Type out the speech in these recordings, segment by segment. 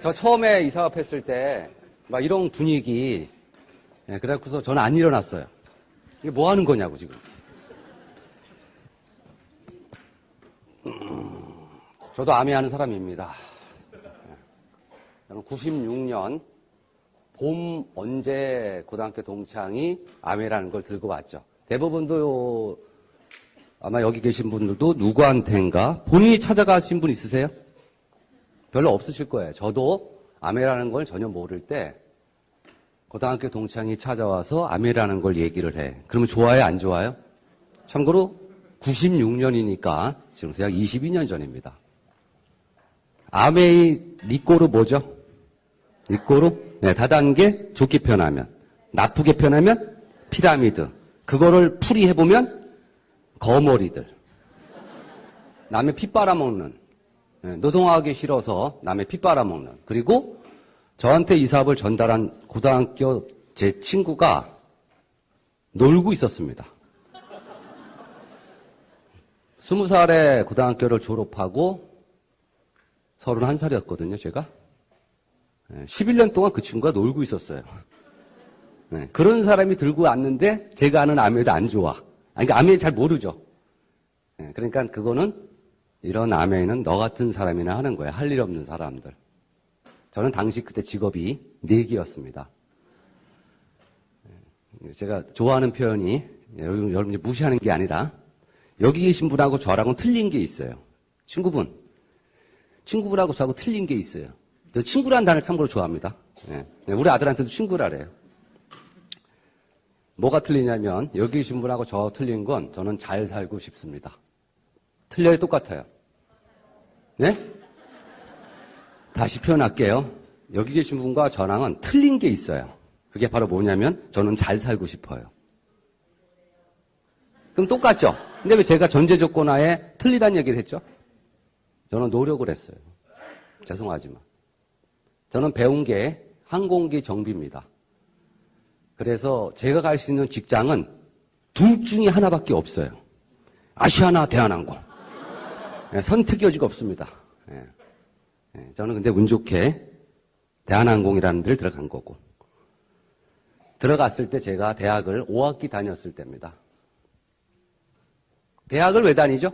저 처음에 이사업했을 때 막 이런 분위기, 그래갖고서 저는 안 일어났어요. 이게 뭐 하는 거냐고 지금. 저도 아메하는 사람입니다. 저는 96년 봄 언제 고등학교 동창이 아메라는 걸 들고 왔죠. 대부분도 아마 여기 계신 분들도 누구한테인가 본인이 찾아가신 분 있으세요? 별로 없으실 거예요. 저도 아메라는 걸 전혀 모를 때 고등학교 동창이 찾아와서 아메라는 걸 얘기를 해. 그러면 좋아요, 안 좋아요? 참고로 96년이니까 지금서 약 22년 전입니다. 아메의 니꼬르 뭐죠? 니꼬르? 네, 다단계 좋게 표현하면, 나쁘게 표현하면 피라미드. 그거를 풀이해보면 거머리들. 남의 피 빨아먹는, 노동하기 싫어서 남의 피 빨아먹는. 그리고 저한테 이 사업을 전달한 고등학교 제 친구가 놀고 있었습니다. 20살에 고등학교를 졸업하고 31살이었거든요, 제가. 11년 동안 그 친구가 놀고 있었어요. 그런 사람이 들고 왔는데 제가 아는 아메도 안 좋아. 그러니까 아메 잘 모르죠. 그러니까 그거는 이런 아메는 너 같은 사람이나 하는 거예요. 할 일 없는 사람들. 저는 당시 그때 직업이 4개였습니다. 제가 좋아하는 표현이 여러분이 무시하는 게 아니라 여기 계신 분하고 저랑은 틀린 게 있어요. 친구분하고 저하고 틀린 게 있어요. 저 친구라는 단어를 참고로 좋아합니다. 우리 아들한테도 친구라래요. 뭐가 틀리냐면 여기 계신 분하고 저 틀린 건 저는 잘 살고 싶습니다. 틀려요? 똑같아요? 네? 다시 표현할게요. 여기 계신 분과 저랑은 틀린 게 있어요. 그게 바로 뭐냐면 저는 잘 살고 싶어요. 그럼 똑같죠? 근데 왜 제가 전제 조건하에 틀리다는 얘기를 했죠? 저는 노력을 했어요. 죄송하지만. 저는 배운 게 항공기 정비입니다. 그래서 제가 갈 수 있는 직장은 둘 중에 하나밖에 없어요. 아시아나 대한항공. 선택의 여지가 없습니다. 저는 근데 운 좋게 대한항공이라는 데를 들어간 거고. 들어갔을 때 제가 대학을 5학기 다녔을 때입니다. 대학을 왜 다니죠?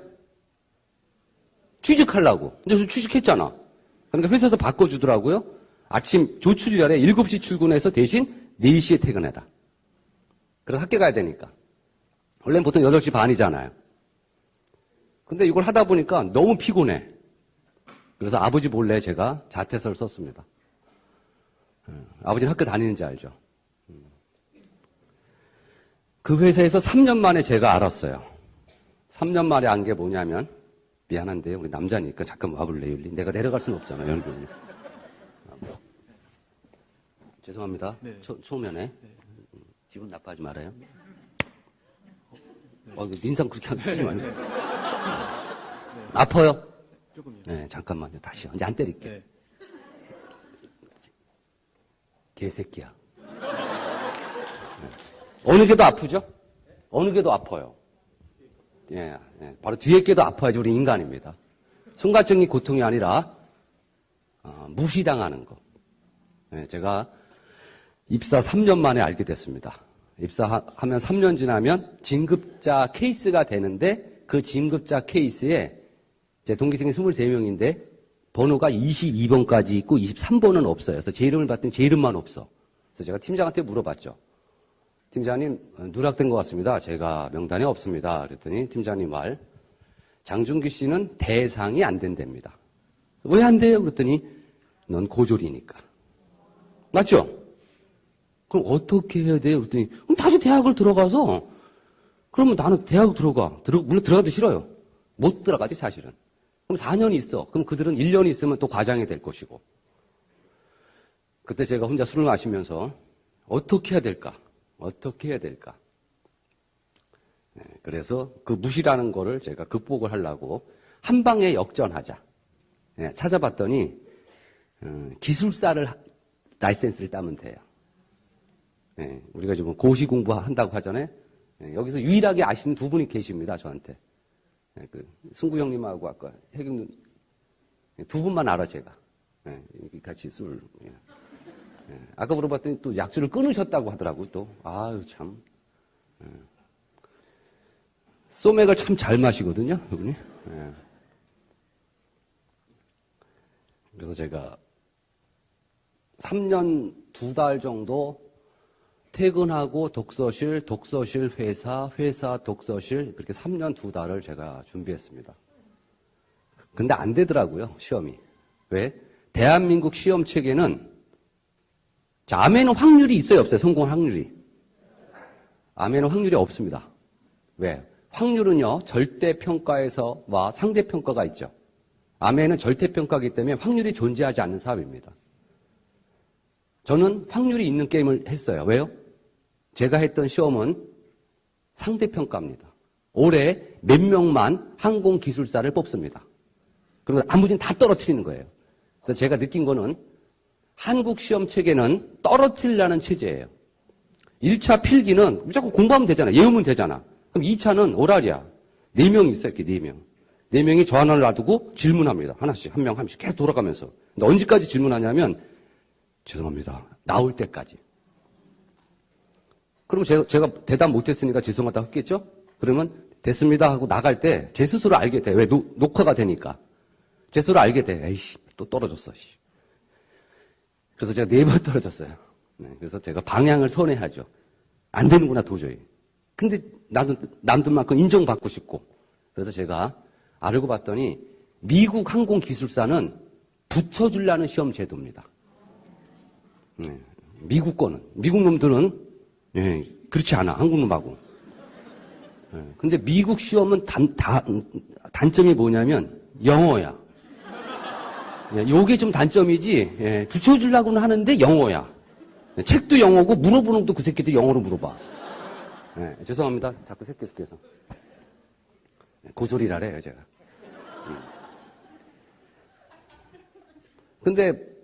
취직하려고. 근데 저 취직했잖아. 그러니까 회사에서 바꿔주더라고요. 아침 조출이래 7시 출근해서 대신 4시에 퇴근해라. 그래서 학교 가야 되니까. 원래는 보통 8시 반이잖아요. 근데 이걸 하다 보니까 너무 피곤해. 그래서 아버지 몰래 제가 자퇴서를 썼습니다. 아버지는 학교 다니는지 알죠? 그 회사에서 3년 만에 제가 알았어요. 3년 만에 안 게 뭐냐면, 미안한데요. 우리 남자니까 잠깐 와볼래요, 율리? 내가 내려갈 수는 없잖아요, 연결이. 죄송합니다. 네. 초면에. 네. 기분 나빠하지 말아요. 인상 그렇게 쓰지 말고. 네. 아파요? 조금요. 네, 잠깐만요. 다시요. 이제 안 때릴게. 네. 개새끼야. 어느 게 더 아프죠? 어느 게 더 아파요? 바로 뒤에 게 더 아파야지 우리 인간입니다. 순간적인 고통이 아니라 무시당하는 거. 제가 입사 3년 만에 알게 됐습니다. 입사하면 3년 지나면 진급자 케이스가 되는데 그 진급자 케이스에 제 동기생이 23명인데 번호가 22번까지 있고 23번은 없어요. 그래서 제 이름을 봤더니 제 이름만 없어. 그래서 제가 팀장한테 물어봤죠. 팀장님, 누락된 것 같습니다. 제가 명단에 없습니다. 그랬더니 팀장님 말, 장준기 씨는 대상이 안 된답니다. 왜 안 돼요? 그랬더니 넌 고졸이니까. 맞죠? 그럼 어떻게 해야 돼요? 그랬더니 그럼 다시 대학을 들어가서 그러면 나는 대학 물론 들어가도 싫어요. 못 들어가지 사실은. 그럼 4년이 있어. 그럼 그들은 1년이 있으면 또 과장이 될 것이고. 그때 제가 혼자 술을 마시면서 어떻게 해야 될까? 어떻게 해야 될까? 그래서 그 무시라는 거를 제가 극복을 하려고 한 방에 역전하자. 찾아봤더니 기술사를 라이센스를 따면 돼요. 우리가 지금 고시 공부한다고 하잖아요. 여기서 유일하게 아시는 두 분이 계십니다. 저한테. 그 승구 형님하고 아까 해경님 두 분만 알아 제가. 예, 같이 술. 예. 예. 아까 물어봤더니 또 약주를 끊으셨다고 하더라고, 또. 아유, 참. 예. 소맥을 참 잘 마시거든요, 이분이. 예. 그래서 제가 3년 2달 정도 퇴근하고 독서실, 독서실 회사, 회사 독서실 그렇게 3년 2달을 제가 준비했습니다. 근데 안 되더라고요, 시험이. 왜? 대한민국 시험 체계는 자, 암에는 확률이 있어요, 없어요? 성공 확률이. 암에는 확률이 없습니다. 왜? 확률은요, 절대평가에서와 상대평가가 있죠. 암에는 절대평가이기 때문에 확률이 존재하지 않는 사업입니다. 저는 확률이 있는 게임을 했어요. 왜요? 제가 했던 시험은 상대평가입니다. 올해 몇 명만 항공기술사를 뽑습니다. 그리고 나머지는 다 떨어뜨리는 거예요. 그래서 제가 느낀 거는 한국 시험 체계는 떨어뜨리려는 체제예요. 1차 필기는 무조건 공부하면 되잖아. 외우면 되잖아. 그럼 2차는 오랄이야. 4명이 있어요. 이렇게 4명. 4명이 저 하나를 놔두고 질문합니다. 하나씩, 한 명, 한 명씩 계속 돌아가면서. 근데 언제까지 질문하냐면, 죄송합니다. 나올 때까지. 그럼 제가 대답 못했으니까 죄송하다고 했겠죠? 그러면 됐습니다 하고 나갈 때 제 스스로 알게 돼. 왜? 녹화가 되니까. 제 스스로 알게 돼. 에이씨, 또 떨어졌어. 그래서 제가 4번 떨어졌어요. 네, 그래서 제가 방향을 선회하죠. 안 되는구나, 도저히. 근데 나도 남들만큼 인정받고 싶고. 그래서 제가 알고 봤더니 미국 항공기술사는 붙여주려는 시험 제도입니다. 네, 미국 거는. 미국 놈들은 그렇지 않아. 한국 놈하고. 근데 미국 시험은 단점이 뭐냐면 영어야. 요게 좀 단점이지. 붙여주려고는 하는데 영어야. 책도 영어고 물어보는 것도 그 새끼들 영어로 물어봐. 죄송합니다. 자꾸 새끼에서. 고소리라래요, 제가. 근데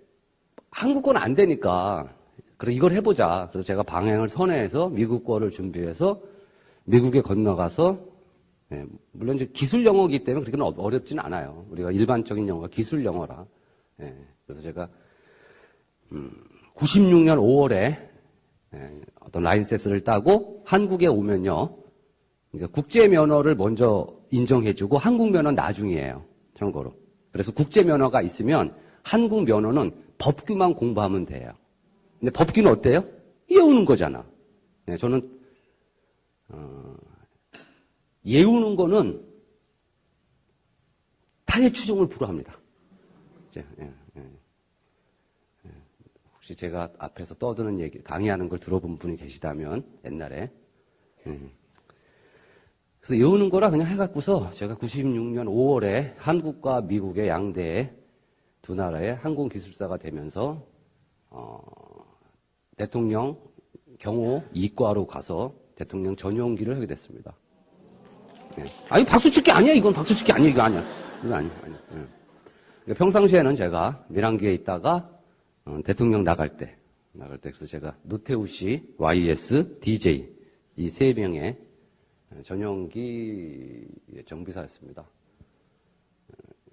한국 건 안 되니까 그래 이걸 해보자. 그래서 제가 방향을 선회해서 미국 거를 준비해서 미국에 건너가서 물론 이제 기술 영어이기 때문에 그렇게 어렵지는 않아요. 우리가 일반적인 영어가 기술 영어라. 그래서 제가 96년 5월에 어떤 라이센스를 따고 한국에 오면요. 그러니까 국제 면허를 먼저 인정해주고 한국 면허는 나중이에요. 참고로. 그래서 국제 면허가 있으면 한국 면허는 법규만 공부하면 돼요. 근데 법규는 어때요? 외우는 거잖아. 저는 외우는 거는 타의 추종을 불허합니다. 혹시 제가 앞에서 떠드는 얘기, 강의하는 걸 들어본 분이 계시다면 옛날에 그래서 외우는 거라 그냥 해갖고서 제가 96년 5월에 한국과 미국의 양대의 두 나라의 항공기술사가 되면서 대통령 경호 이과로 가서 대통령 전용기를 하게 됐습니다. 아니 박수 칠 게 아니야. 이건 박수 칠 게 아니야. 이거 아니야. 이거 아니야. 그러니까 평상시에는 제가 밀항기에 있다가 대통령 나갈 때 그래서 제가 노태우씨, YS, DJ 이 세 명의 전용기 정비사였습니다.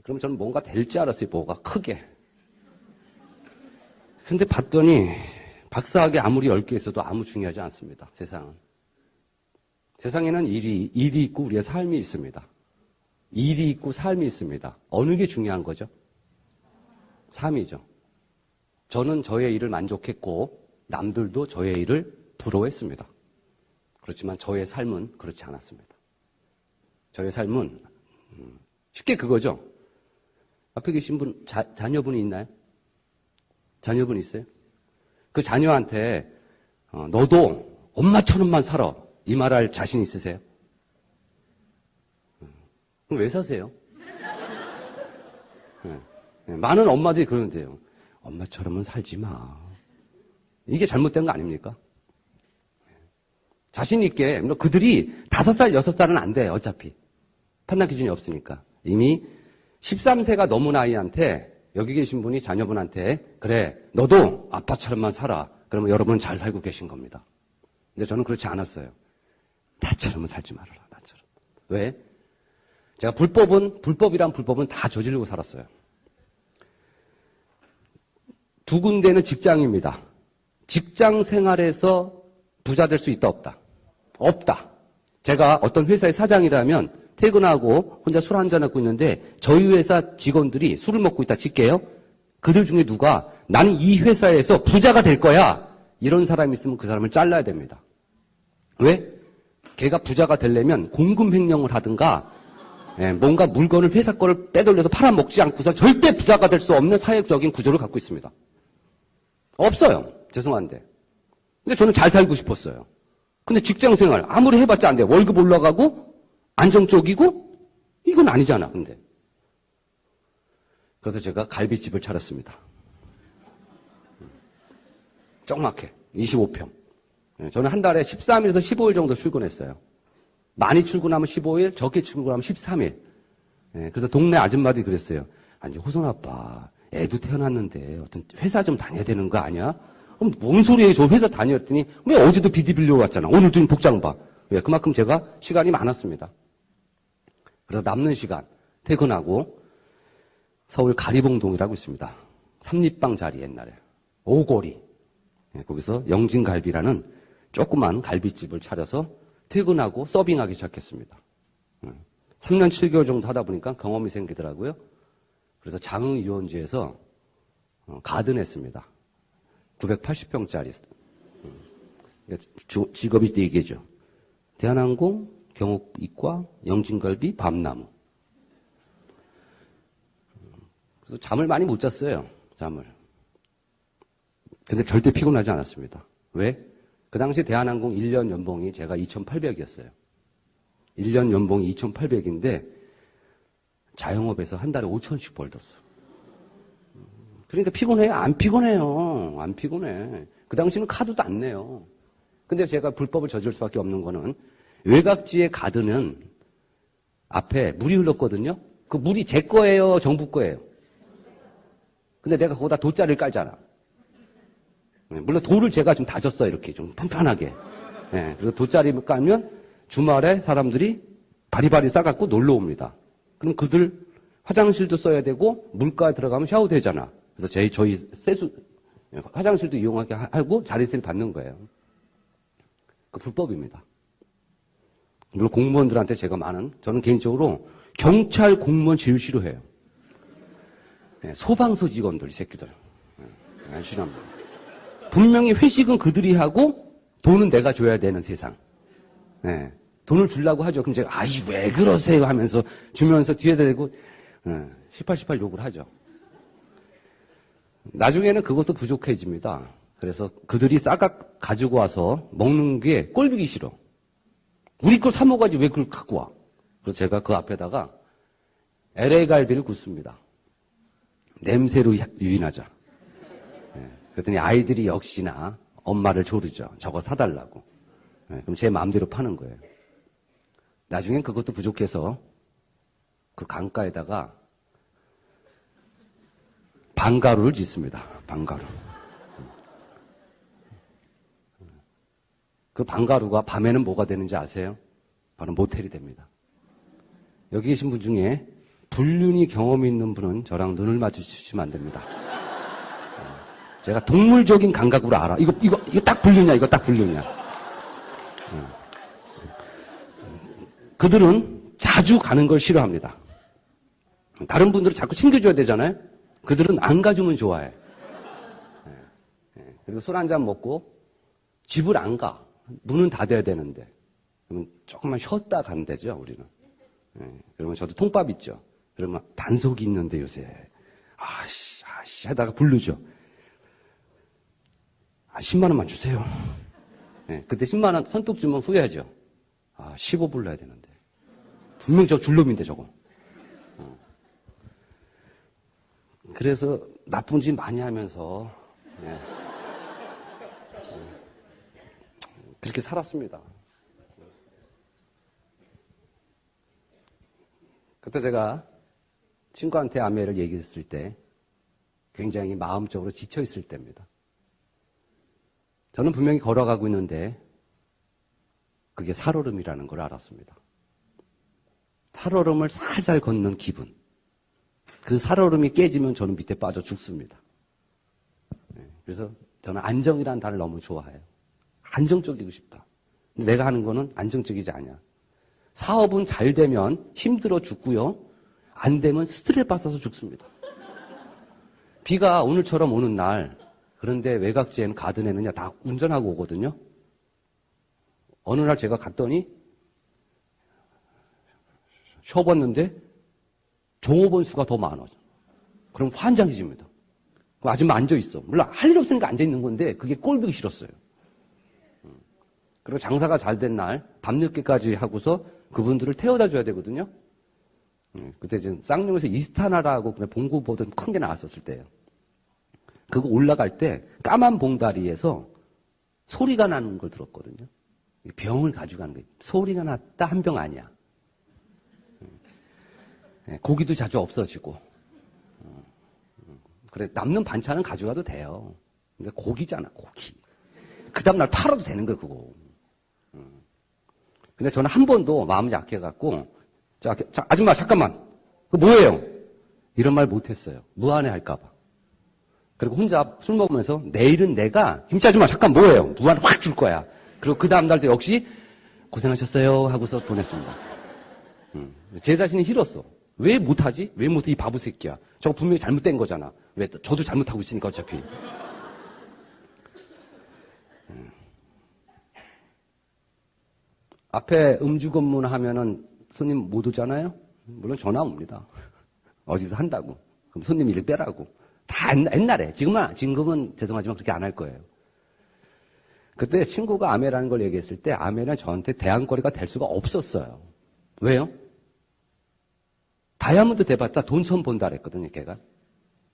그럼 저는 뭔가 될 줄 알았어요. 뭐가 크게. 근데 봤더니 박사학위 아무리 10개 있어도 아무 중요하지 않습니다. 세상은. 세상에는 일이 있고 우리의 삶이 있습니다. 일이 있고 삶이 있습니다. 어느 게 중요한 거죠? 삶이죠. 저는 저의 일을 만족했고 남들도 저의 일을 부러워했습니다. 그렇지만 저의 삶은 그렇지 않았습니다. 저의 삶은 쉽게 그거죠. 앞에 계신 분 자녀분이 있나요? 자녀분 있어요? 그 자녀한테 너도 엄마처럼만 살아 이 말할 자신 있으세요? 그럼 왜 사세요? 많은 엄마들이 그러는데요. 엄마처럼은 살지 마. 이게 잘못된 거 아닙니까? 자신 있게 그들이 5살, 6살은 안 돼. 어차피. 판단 기준이 없으니까. 이미 13세가 넘은 아이한테 여기 계신 분이 자녀분한테 그래 너도 아빠처럼만 살아. 그러면 여러분은 잘 살고 계신 겁니다. 근데 저는 그렇지 않았어요. 나처럼은 살지 말아라. 나처럼. 왜? 제가 불법이란 불법은 다 저지르고 살았어요. 두 군데는 직장입니다. 직장 생활에서 부자 될 수 있다, 없다? 없다. 제가 어떤 회사의 사장이라면 퇴근하고 혼자 술 한잔 하고 있는데 저희 회사 직원들이 술을 먹고 있다 칠게요. 그들 중에 누가 나는 이 회사에서 부자가 될 거야. 이런 사람이 있으면 그 사람을 잘라야 됩니다. 왜? 걔가 부자가 되려면 공금 횡령을 하든가 뭔가 물건을 회사 거를 빼돌려서 팔아먹지 않고서 절대 부자가 될 수 없는 사회적인 구조를 갖고 있습니다. 없어요. 죄송한데. 근데 저는 잘 살고 싶었어요. 근데 직장생활 아무리 해봤자 안 돼요. 월급 올라가고 안정적이고 이건 아니잖아. 근데 그래서 제가 갈비집을 차렸습니다. 적막해. 25평. 저는 한 달에 13일에서 15일 정도 출근했어요. 많이 출근하면 15일, 적게 출근하면 13일. 그래서 동네 아줌마들이 그랬어요. 아니, 호선 아빠, 애도 태어났는데 어떤 회사 좀 다녀야 되는 거 아니야? 그럼 뭔 소리예요? 저 회사 다녔더니 왜 어제도 비디 빌려 왔잖아. 오늘도 복장 봐. 왜? 그만큼 제가 시간이 많았습니다. 그래서 남는 시간 퇴근하고 서울 가리봉동이라고 있습니다. 삼립방 자리 옛날에. 오거리. 거기서 영진갈비라는 조그만 갈비집을 차려서 퇴근하고 서빙하기 시작했습니다. 3년 7개월 정도 하다 보니까 경험이 생기더라고요. 그래서 장흥유원지에서 가든했습니다. 980평짜리. 직업이 4개죠. 대한항공, 경옥이과, 영진갈비, 밤나무. 그래서 잠을 많이 못 잤어요. 잠을. 근데 절대 피곤하지 않았습니다. 왜? 그 당시 대한항공 1년 연봉이 제가 2,800이었어요. 1년 연봉이 2,800인데 자영업에서 한 달에 5,000씩 벌었어. 그러니까 피곤해요? 안 피곤해요. 안 피곤해. 그 당시는 카드도 안 내요. 근데 제가 불법을 저지를 수밖에 없는 거는 외곽지의 가드는 앞에 물이 흘렀거든요. 그 물이 제 거예요? 정부 거예요? 근데 내가 거기다 돗자리를 깔잖아. 물론 돌을 제가 좀 다졌어요. 이렇게 좀 편편하게. 그리고 돗자리를 깔면 주말에 사람들이 바리바리 싸갖고 놀러 옵니다. 그럼 그들 화장실도 써야 되고 물가에 들어가면 샤워 되잖아. 그래서 저희 화장실도 이용하게 하고 자리세를 받는 거예요. 그 불법입니다. 물론 공무원들한테 저는 개인적으로 경찰 공무원 제일 싫어해요. 소방서 직원들, 이 새끼들. 안 싫어합니다. 분명히 회식은 그들이 하고 돈은 내가 줘야 되는 세상. 돈을 주려고 하죠. 그럼 제가, 왜 그러세요? 하면서 주면서 뒤에다 대고, 18 욕을 하죠. 나중에는 그것도 부족해집니다. 그래서 그들이 싸각 가지고 와서 먹는 게 꼴보기 싫어. 우리 걸 사먹어야지 왜 그걸 갖고 와? 그래서 제가 그 앞에다가 LA 갈비를 굽습니다. 냄새로 유인하자. 그랬더니 아이들이 역시나 엄마를 조르죠. 저거 사달라고. 그럼 제 마음대로 파는 거예요. 나중엔 그것도 부족해서 그 강가에다가 방가루를 짓습니다. 방가루. 그 방가루가 밤에는 뭐가 되는지 아세요? 바로 모텔이 됩니다. 여기 계신 분 중에 불륜이 경험이 있는 분은 저랑 눈을 마주치시면 안 됩니다. 제가 동물적인 감각으로 알아. 이거 딱 불륜이야. 이거 딱 불륜이야. 그들은 자주 가는 걸 싫어합니다. 다른 분들은 자꾸 챙겨줘야 되잖아요. 그들은 안 가주면 좋아해. 그리고 술 한잔 먹고 집을 안 가. 문은 닫아야 되는데. 그러면 조금만 쉬었다 간대죠, 우리는. 그러면 저도 통밥 있죠. 그러면 단속이 있는데 요새. 아씨 하다가 부르죠. 10만 원만 주세요. 그때 10만 원 선뚝 주면 후회하죠. 15 불러야 되는데. 분명 저 줄놈인데 저거. 그래서 나쁜 짓 많이 하면서 그렇게 살았습니다. 그때 제가 친구한테 아메를 얘기했을 때 굉장히 마음적으로 지쳐있을 때입니다. 저는 분명히 걸어가고 있는데 그게 살얼음이라는 걸 알았습니다. 살얼음을 살살 걷는 기분. 그 살얼음이 깨지면 저는 밑에 빠져 죽습니다. 그래서 저는 안정이라는 단어를 너무 좋아해요. 안정적이고 싶다. 내가 하는 거는 안정적이지 않아. 사업은 잘 되면 힘들어 죽고요. 안 되면 스트레스 받아서 죽습니다. 비가 오늘처럼 오는 날, 그런데 외곽지에는 가든에는 다 운전하고 오거든요. 어느 날 제가 갔더니 쉬어봤는데 종업원 수가 더 많아. 그럼 환장해집니다. 아줌마 앉아있어. 물론 할 일 없으니까 앉아있는 건데 그게 꼴보기 싫었어요. 그리고 장사가 잘 된 날 밤늦게까지 하고서 그분들을 태워다 줘야 되거든요. 그때 이제 쌍용에서 이스타나라고 봉고 보던 큰 게 나왔었을 때예요. 그거 올라갈 때 까만 봉다리에서 소리가 나는 걸 들었거든요. 병을 가져가는 거예요. 소리가 났다 한 병 아니야. 고기도 자주 없어지고. 그래 남는 반찬은 가져가도 돼요. 근데 고기잖아, 고기. 그 다음날 팔아도 되는 거예요, 그거. 근데 저는 한 번도 마음이 약해갖고, 자, 아줌마, 잠깐만. 그거 뭐예요? 이런 말 못했어요. 무안해 할까봐. 그리고 혼자 술 먹으면서, 내일은 내가, 김치 아줌마, 잠깐 뭐예요? 무안 확 줄 거야. 그리고 그 다음날도 역시, 고생하셨어요. 하고서 보냈습니다. 제 자신이 싫었어. 왜 못하지? 왜 못해? 이 바보 새끼야. 저거 분명히 잘못된 거잖아. 왜? 저도 잘못하고 있으니까 어차피. 앞에 음주 검문 하면은 손님 못 오잖아요? 물론 전화 옵니다. 어디서 한다고. 그럼 손님 일 빼라고. 다 옛날에. 지금은 죄송하지만 그렇게 안 할 거예요. 그때 친구가 아메라는 걸 얘기했을 때 아메는 저한테 대안거리가 될 수가 없었어요. 왜요? 다이아몬드 대봤자 돈 처음 본다 그랬거든요, 걔가.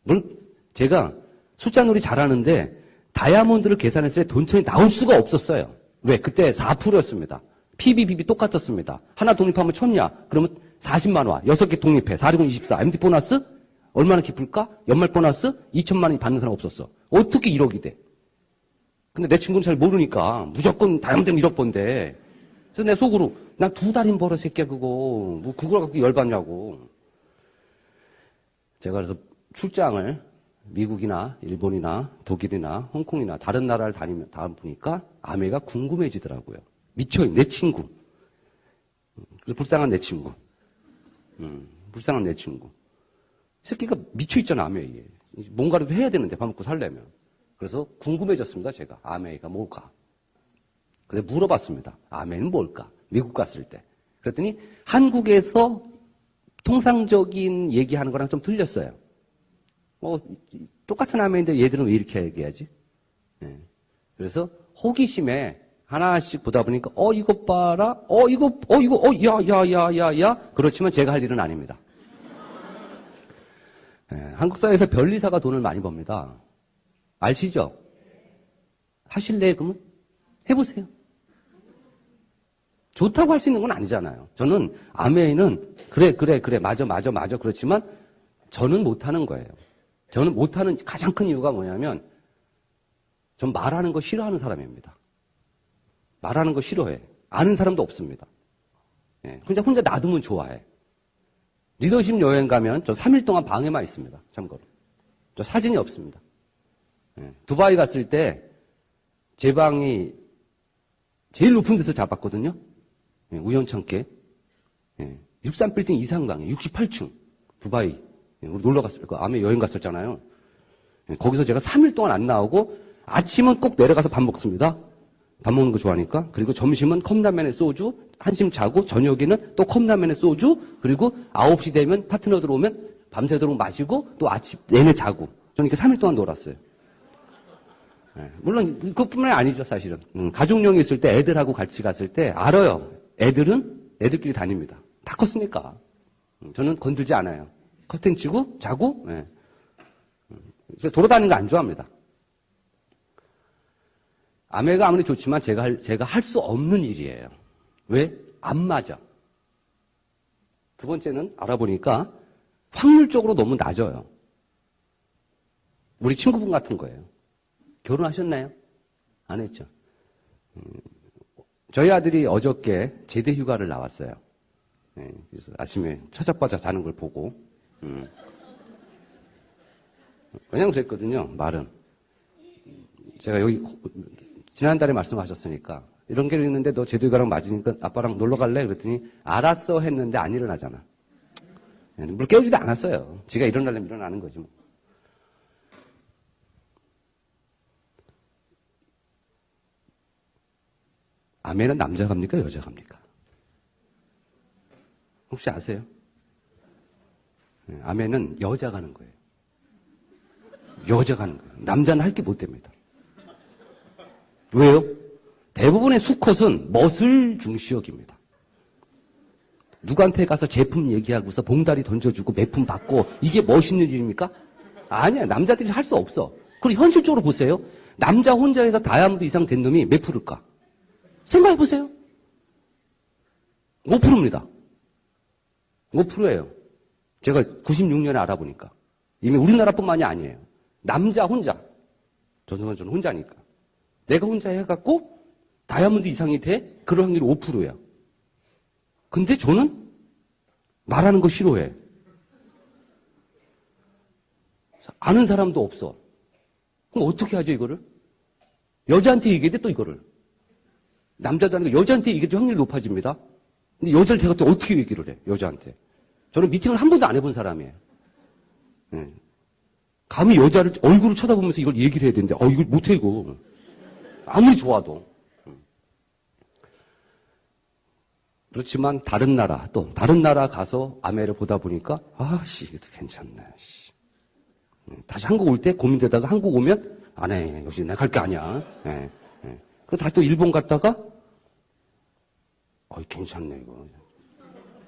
물론 제가 숫자놀이 잘하는데 다이아몬드를 계산했을 때 돈천이 나올 수가 없었어요. 왜? 그때 4%였습니다. PBBB 똑같았습니다. 하나 독립하면 1000냐? 그러면 40만 원. 6개 독립해. 4, 6, 24. MD 보너스? 얼마나 기쁠까? 연말 보너스? 2천만 원이 받는 사람 없었어. 어떻게 1억이 돼? 근데 내 친구는 잘 모르니까 무조건 다이아몬드는 1억 번대. 그래서 내 속으로 난 2달인 벌어 새끼야 그거. 뭐 그걸 갖고 열받냐고. 제가 그래서 출장을 미국이나 일본이나 독일이나 홍콩이나 다른 나라를 다니다 보니까 아메가 궁금해지더라고요. 미쳐요, 내 친구. 불쌍한 내 친구. 불쌍한 내 친구. 새끼가 미쳐있잖아, 아메이에. 뭔가라도 해야 되는데, 밥 먹고 살려면. 그래서 궁금해졌습니다, 제가. 아메이가 뭘까? 그래서 물어봤습니다. 아메는 뭘까? 미국 갔을 때. 그랬더니 한국에서 통상적인 얘기하는 거랑 좀 틀렸어요. 똑같은 아메인데 얘들은 왜 이렇게 얘기하지? 네. 그래서 호기심에 하나씩 보다 보니까, 이것 봐라, 야. 그렇지만 제가 할 일은 아닙니다. 네, 한국 사회에서 변리사가 돈을 많이 법니다. 아시죠? 하실래요, 그러면? 해보세요. 좋다고 할 수 있는 건 아니잖아요. 저는 아메이는, 그래, 맞아. 그렇지만 저는 못하는 거예요. 저는 못하는 가장 큰 이유가 뭐냐면, 전 말하는 거 싫어하는 사람입니다. 말하는 거 싫어해. 아는 사람도 없습니다. 예, 혼자 놔두면 좋아해. 리더십 여행 가면 저 3일 동안 방에만 있습니다. 참고로. 저 사진이 없습니다. 예, 두바이 갔을 때 제 방이 제일 높은 데서 잡았거든요. 예, 우연찮게. 예, 63빌딩 이상방에 68층. 두바이. 예, 우리 놀러 갔을 때, 아메 여행 갔었잖아요. 예, 거기서 제가 3일 동안 안 나오고 아침은 꼭 내려가서 밥 먹습니다. 밥 먹는 거 좋아하니까. 그리고 점심은 컵라면에 소주, 한심 자고, 저녁에는 또 컵라면에 소주, 그리고 9시 되면 파트너 들어오면 밤새도록 마시고, 또 아침 내내 자고. 저는 이렇게 3일 동안 놀았어요. 네, 물론 그것뿐만이 아니죠, 사실은. 가족용이 있을 때 애들하고 같이 갔을 때 알아요. 애들은 애들끼리 다닙니다. 다 컸으니까. 저는 건들지 않아요. 커튼 치고 자고, 네. 돌아다니는 거 안 좋아합니다. 아메가 아무리 좋지만 제가 할 수 없는 일이에요. 왜? 안 맞아. 두 번째는 알아보니까 확률적으로 너무 낮아요. 우리 친구분 같은 거예요. 결혼하셨나요? 안 했죠. 저희 아들이 어저께 제대 휴가를 나왔어요. 네, 그래서 아침에 처자빠져 자는 걸 보고 그냥 그랬거든요. 말은 제가 여기 지난달에 말씀하셨으니까 이런 게 있는데 너 제주가랑 맞으니까 아빠랑 놀러 갈래? 그랬더니 알았어 했는데 안 일어나잖아. 물 깨우지도 않았어요. 지가 일어나려면 일어나는 거지 뭐. 아멘은 남자가 합니까? 여자가 합니까? 혹시 아세요? 아멘은 여자가 하는 거예요. 여자가 하는 거예요. 남자는 할 게 못 됩니다. 왜요? 대부분의 수컷은 멋을 중시 여깁니다. 누구한테 가서 제품 얘기하고서 봉다리 던져주고 매품 받고 이게 멋있는 일입니까? 아니야. 남자들이 할 수 없어. 그리고 현실적으로 보세요. 남자 혼자 해서 다이아몬드 이상 된 놈이 몇 프로일까? 생각해보세요. 5%입니다. 5%예요. 제가 96년에 알아보니까. 이미 우리나라뿐만이 아니에요. 남자 혼자. 전성환 저는 혼자니까. 내가 혼자 해갖고 다이아몬드 이상이 돼? 그럴 확률이 5%야. 근데 저는 말하는 거 싫어해. 아는 사람도 없어. 그럼 어떻게 하죠, 이거를? 여자한테 얘기해야 돼, 또 이거를. 남자도 하는 거 여자한테 얘기해도 확률이 높아집니다. 근데 여자를 제가 또 어떻게 얘기를 해, 여자한테. 저는 미팅을 한 번도 안 해본 사람이에요. 네. 감히 여자를 얼굴을 쳐다보면서 이걸 얘기를 해야 되는데, 이걸 못해, 이거. 아무리 좋아도. 그렇지만 다른 나라 가서 아메를 보다 보니까 이것도 괜찮네. 다시 한국 올 때 고민되다가 한국 오면 안 해. 역시 내가 갈 게 아니야. 그리고 다시 또 일본 갔다가 괜찮네 이거.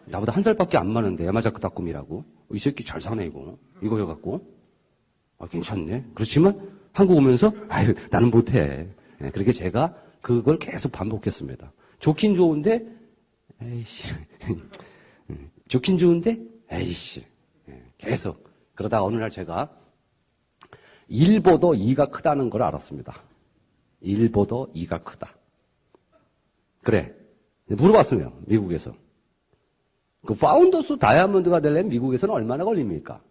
나보다 한 살밖에 안 많은데 야마자키 다꾸미라고. 이 새끼 잘 사네 이거. 이거 해갖고 괜찮네. 그렇지만 한국 오면서 나는 못해. 그렇게 제가 그걸 계속 반복했습니다. 좋긴 좋은데 에이씨. 좋긴 좋은데, 에이씨. 계속. 그러다 어느 날 제가 1보다 2가 크다는 걸 알았습니다. 1보다 2가 크다. 그래. 물어봤어요. 미국에서. 그 파운더스 다이아몬드가 되려면 미국에서는 얼마나 걸립니까?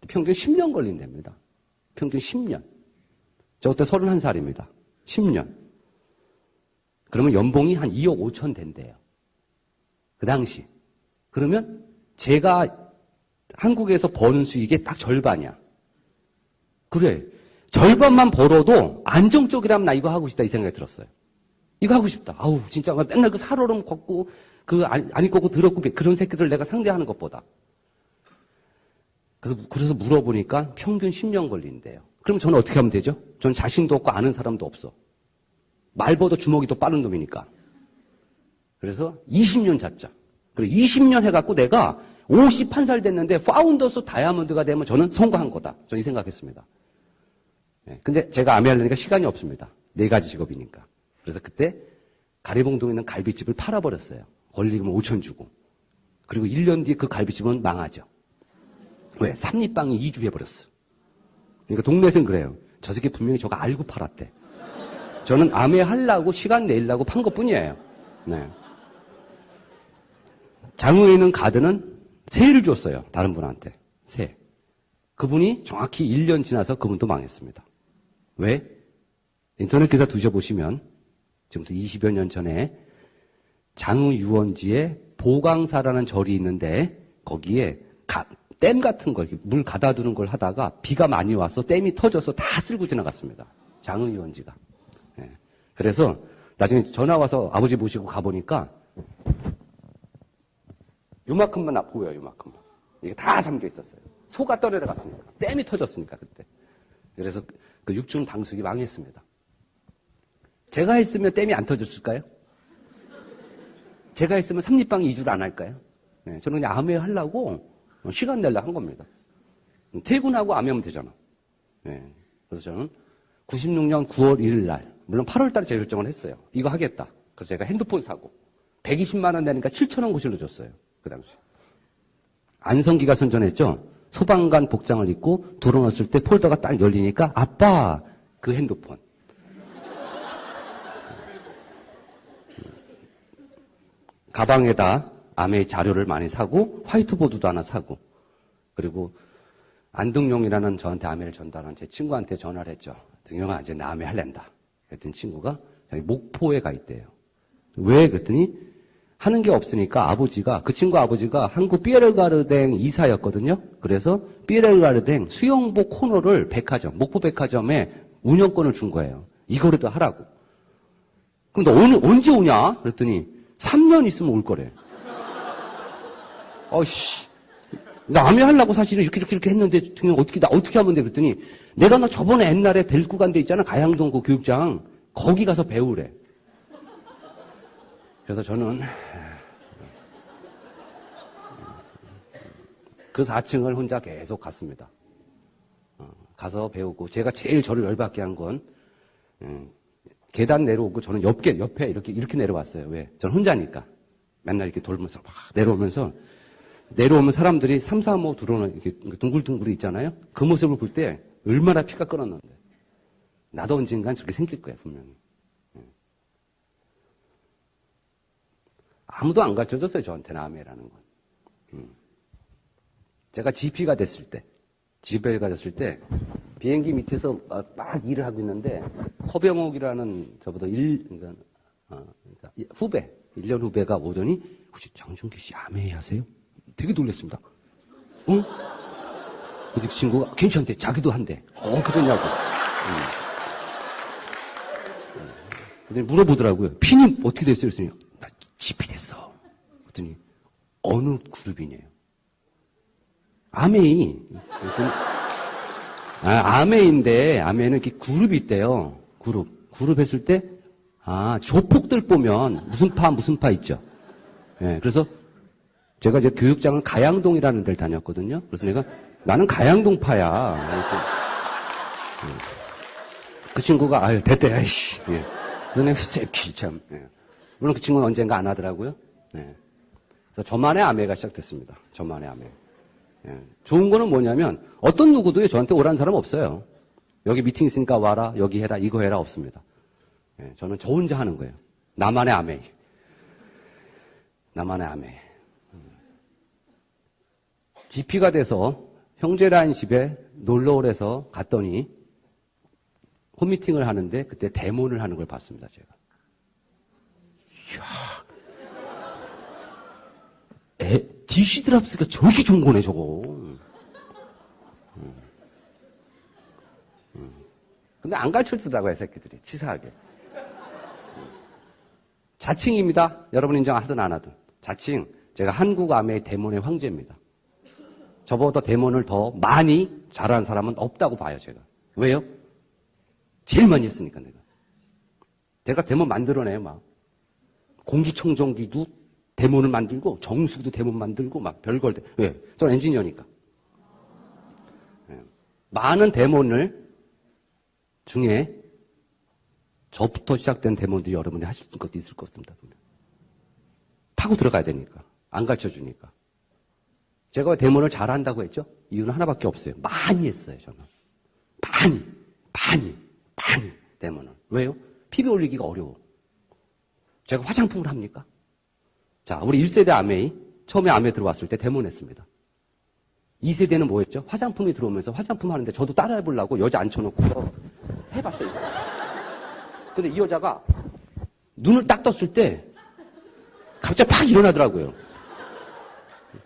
평균 10년 걸린답니다. 평균 10년. 저 그때 31살입니다. 10년. 그러면 연봉이 한 2억 5천 된대요. 그 당시. 그러면 제가 한국에서 버는 수익의 딱 절반이야. 그래. 절반만 벌어도 안정적이라면 나 이거 하고 싶다 이 생각이 들었어요. 이거 하고 싶다. 진짜 맨날 그 살얼음 걷고 안 입고 더럽고 그런 새끼들 내가 상대하는 것보다. 그래서 물어보니까 평균 10년 걸린대요. 그럼 저는 어떻게 하면 되죠? 전 자신도 없고 아는 사람도 없어. 말보다 주먹이 더 빠른 놈이니까. 그래서 20년 잡자. 그리고 20년 해갖고 내가 51살 됐는데 파운더스 다이아몬드가 되면 저는 성공한 거다. 저는 이 생각했습니다. 근데 제가 아메하려니까 시간이 없습니다. 4가지 직업이니까. 그래서 그때 가리봉동에 있는 갈비집을 팔아버렸어요. 걸리면 5천 주고. 그리고 1년 뒤에 그 갈비집은 망하죠. 왜? 삼립방이 2주 해버렸어. 그러니까 동네에서는 그래요. 저 새끼 분명히 저거 알고 팔았대. 저는 아메하려고 시간 내려고 판 것뿐이에요. 네. 장흥에 있는 가드는 세를 줬어요. 다른 분한테. 세. 그분이 정확히 1년 지나서 그분도 망했습니다. 왜? 인터넷 기사 뒤져보시면 지금부터 20여 년 전에 장흥 유원지에 보강사라는 절이 있는데 거기에 댐 같은 걸, 물 가다 두는 걸 하다가 비가 많이 와서 댐이 터져서 다 쓸고 지나갔습니다. 장흥 유원지가. 네. 그래서 나중에 전화 와서 아버지 모시고 가보니까 요만큼만 보여요, 요만큼만. 이게 다 잠겨 있었어요. 소가 떨어져갔으니까. 댐이 터졌으니까, 그때. 그래서 그 육중 당숙이 망했습니다. 제가 했으면 댐이 안 터졌을까요? 제가 했으면 삼립방이 2주를 안 할까요? 네, 저는 그냥 암회 하려고 시간 내려고 한 겁니다. 퇴근하고 암회하면 되잖아. 네, 그래서 저는 96년 9월 1일 날, 물론 8월 달에 제가 결정을 했어요. 이거 하겠다. 그래서 제가 핸드폰 사고 120만 원 내니까 7천 원 고실로 줬어요. 그 당시. 안성기가 선전했죠. 소방관 복장을 입고 들어놨을 때 폴더가 딱 열리니까 아빠 그 핸드폰. 가방에다 암의 자료를 많이 사고 화이트보드도 하나 사고 그리고 안등용이라는 저한테 아메를 전달한 제 친구한테 전화를 했죠. 등용아, 이제 나 아메 할랜다. 그랬더니 친구가 여기 목포에 가 있대요. 왜? 그랬더니 하는 게 없으니까 그 친구 아버지가 한국 삐에르가르댕 이사였거든요. 그래서 삐에르가르댕 수영복 코너를 목포 백화점에 운영권을 준 거예요. 이거라도 하라고. 그럼 너 언제 오냐? 그랬더니 3년 있으면 올 거래. 나 아메 하려고 사실은 이렇게 했는데 나 어떻게 하면 돼? 그랬더니 내가 너 저번에 옛날에 데리고 간 데 있잖아. 가양동 그 교육장. 거기 가서 배우래. 그래서 저는 그 4층을 혼자 계속 갔습니다. 가서 배우고 제가 제일 저를 열받게 한 건 계단 내려오고 저는 옆에 이렇게 내려왔어요. 왜? 저는 혼자니까. 맨날 이렇게 돌면서 막 내려오면 사람들이 3, 4, 5 들어오는 이렇게 둥글둥글이 있잖아요. 그 모습을 볼 때 얼마나 피가 끓었는데. 나도 언젠간 저렇게 생길 거야, 분명히. 아무도 안 가르쳐줬어요, 저한테는 아메라는 건. 제가 GP가 됐을 때, 비행기 밑에서 막 일을 하고 있는데, 허병옥이라는 저보다 후배, 1년 후배가 오더니, 혹시 장준기 씨 아메 하세요? 되게 놀랐습니다. 응? 그 친구가 괜찮대, 자기도 한대. 그러냐고. 그랬더니 물어보더라고요. 피님 어떻게 됐어요? 그랬더니, 나 GP 됐어. 그랬더니, 어느 그룹이냐요? 아메이. 아메인데, 아메는 이렇게 그룹이 있대요. 그룹 했을 때, 조폭들 보면 무슨 파 있죠. 예, 그래서 제가 이제 교육장은 가양동이라는 데를 다녔거든요. 그래서 나는 가양동파야. 그 친구가, 됐대, 아이씨. 예. 그래서 내가 새끼, 참. 예. 물론 그 친구는 언젠가 안 하더라고요. 예. 그래서 저만의 아메가 시작됐습니다. 저만의 아메. 예. 좋은 거는 뭐냐면, 어떤 누구도 저한테 오라는 사람 없어요. 여기 미팅 있으니까 와라, 여기 해라, 이거 해라, 없습니다. 예. 저는 저 혼자 하는 거예요. 나만의 아메. GP가 돼서 형제라는 집에 놀러 오래서 갔더니 홈미팅을 하는데 그때 데모를 하는 걸 봤습니다, 제가. 이야. DC 드랍스가 저렇게 좋은 거네, 저거. 근데 안 가르쳐주더라고요, 새끼들이. 치사하게. 자칭입니다. 여러분 인정하든 안 하든. 자칭. 제가 한국 아메의 데몬의 황제입니다. 저보다 데몬을 더 많이 잘하는 사람은 없다고 봐요, 제가. 왜요? 제일 많이 했으니까, 내가 데몬 만들어내요, 막. 공기청정기도 데몬을 만들고, 정수기도 데몬 만들고, 막 별걸. 왜? 저는 엔지니어니까. 많은 데몬을 중에 저부터 시작된 데몬들이 여러분이 하실 것도 있을 것 같습니다. 파고 들어가야 되니까. 안 가르쳐 주니까. 제가 왜 데몬을 잘한다고 했죠? 이유는 하나밖에 없어요. 많이 했어요, 저는. 많이 데몬을. 왜요? 피부 올리기가 어려워. 제가 화장품을 합니까? 자, 우리 1세대 아메이 처음에 아메 들어왔을 때 데몬 했습니다. 2세대는 뭐 했죠? 화장품이 들어오면서 화장품 하는데 저도 따라해보려고 여자 앉혀놓고 해봤어요. 근데 이 여자가 눈을 딱 떴을 때 갑자기 팍 일어나더라고요.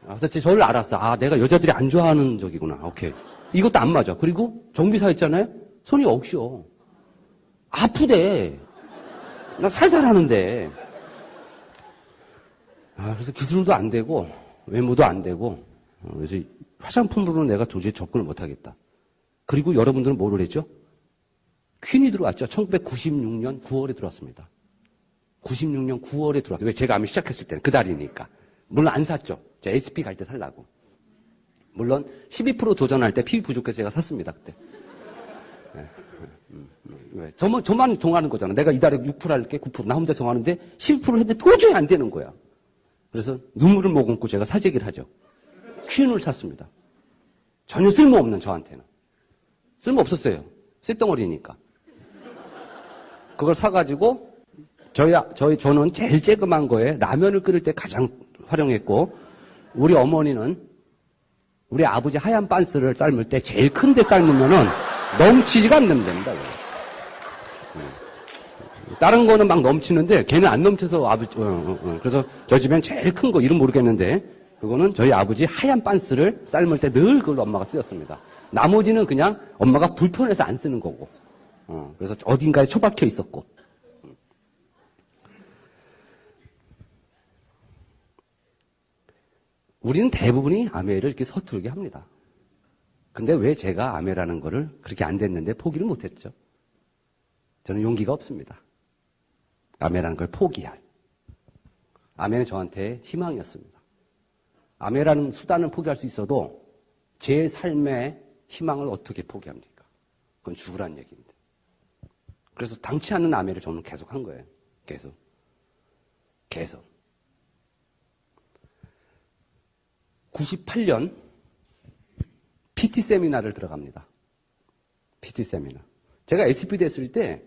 그래서 저를 알았어. 내가 여자들이 안 좋아하는 적이구나. 오케이. 이것도 안 맞아. 그리고 정비사 있잖아요. 손이 억시어. 아프대. 나 살살 하는데. 그래서 기술도 안 되고 외모도 안 되고 그래서 화장품으로는 내가 도저히 접근을 못 하겠다. 그리고 여러분들은 뭐를 했죠? 퀸이 들어왔죠. 1996년 9월에 들어왔습니다. 96년 9월에 들어왔어요. 왜? 제가 아마 시작했을 때는 그 달이니까. 물론 안 샀죠. 제가 SP 갈 때 살라고. 물론 12% 도전할 때 PB 부족해서 제가 샀습니다. 그때. 왜? 저만 정하는 거잖아. 내가 이달에 6% 할게, 9%. 나 혼자 정하는데 12% 했는데 도저히 안 되는 거야. 그래서 눈물을 머금고 제가 사재기를 하죠. 퀸을 샀습니다. 전혀 쓸모없는 저한테는. 쓸모없었어요. 쇳덩어리니까. 그걸 사가지고 저는 제일 쬐끔한 거에 라면을 끓일 때 가장 활용했고 우리 어머니는 우리 아버지 하얀 빤스를 삶을 때 제일 큰데 삶으면은 넘치지가 않는 됩니다. 다른 거는 막 넘치는데 걔는 안 넘쳐서 아버지, 그래서 저 집엔 제일 큰 거 이름 모르겠는데 그거는 저희 아버지 하얀 빤스를 삶을 때 늘 그걸 엄마가 쓰였습니다. 나머지는 그냥 엄마가 불편해서 안 쓰는 거고, 그래서 어딘가에 처박혀 있었고. 우리는 대부분이 아메를 이렇게 서투르게 합니다. 근데 왜 제가 아메라는 거를 그렇게 안 됐는데 포기를 못했죠? 저는 용기가 없습니다. 아메라는 걸 포기할. 아메는 저한테 희망이었습니다. 아메라는 수단을 포기할 수 있어도 제 삶의 희망을 어떻게 포기합니까? 그건 죽으란 얘기인데. 그래서 당치 않는 아메를 저는 계속 한 거예요. 계속. 98년 PT 세미나를 들어갑니다. PT 세미나. 제가 SP 됐을 때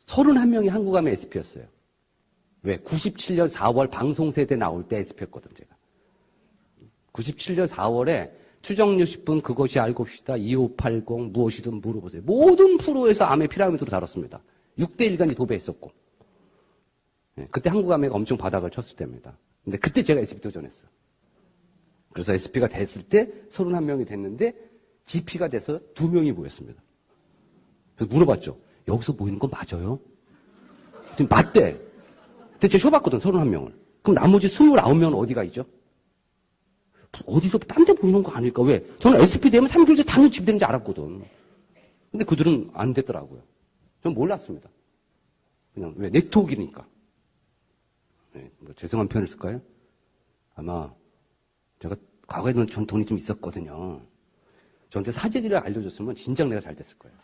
31명이 한국암의 SP였어요. 왜? 97년 4월 방송세대 나올 때 SP였거든, 제가. 97년 4월에 추정률 10분 그것이 알고 싶다, 2580 무엇이든 물어보세요. 모든 프로에서 암의 피라미드로 다뤘습니다. 6대1까지 도배했었고. 네, 그때 한국암회가 엄청 바닥을 쳤을 때입니다. 근데 그때 제가 SP 도전했어요. 그래서 SP가 됐을 때 31명이 됐는데 GP가 돼서 2명이 모였습니다. 그래서 물어봤죠. 여기서 모이는 거 맞아요? 그랬더니 맞대. 근데 제가 쉬어봤거든, 31명을. 그럼 나머지 29명은 어디가 있죠? 어디서 딴 데 모이는 거 아닐까? 왜? 저는 SP 되면 3개월 전에 당연히 집 되는지 알았거든. 근데 그들은 안 됐더라고요. 전 몰랐습니다. 그냥, 왜? 네트워크니까. 네, 뭐 죄송한 표현을 쓸까요? 아마, 제가 과거에는 전 돈이 좀 있었거든요. 저한테 사재기를 알려줬으면 진작 내가 잘 됐을 거예요.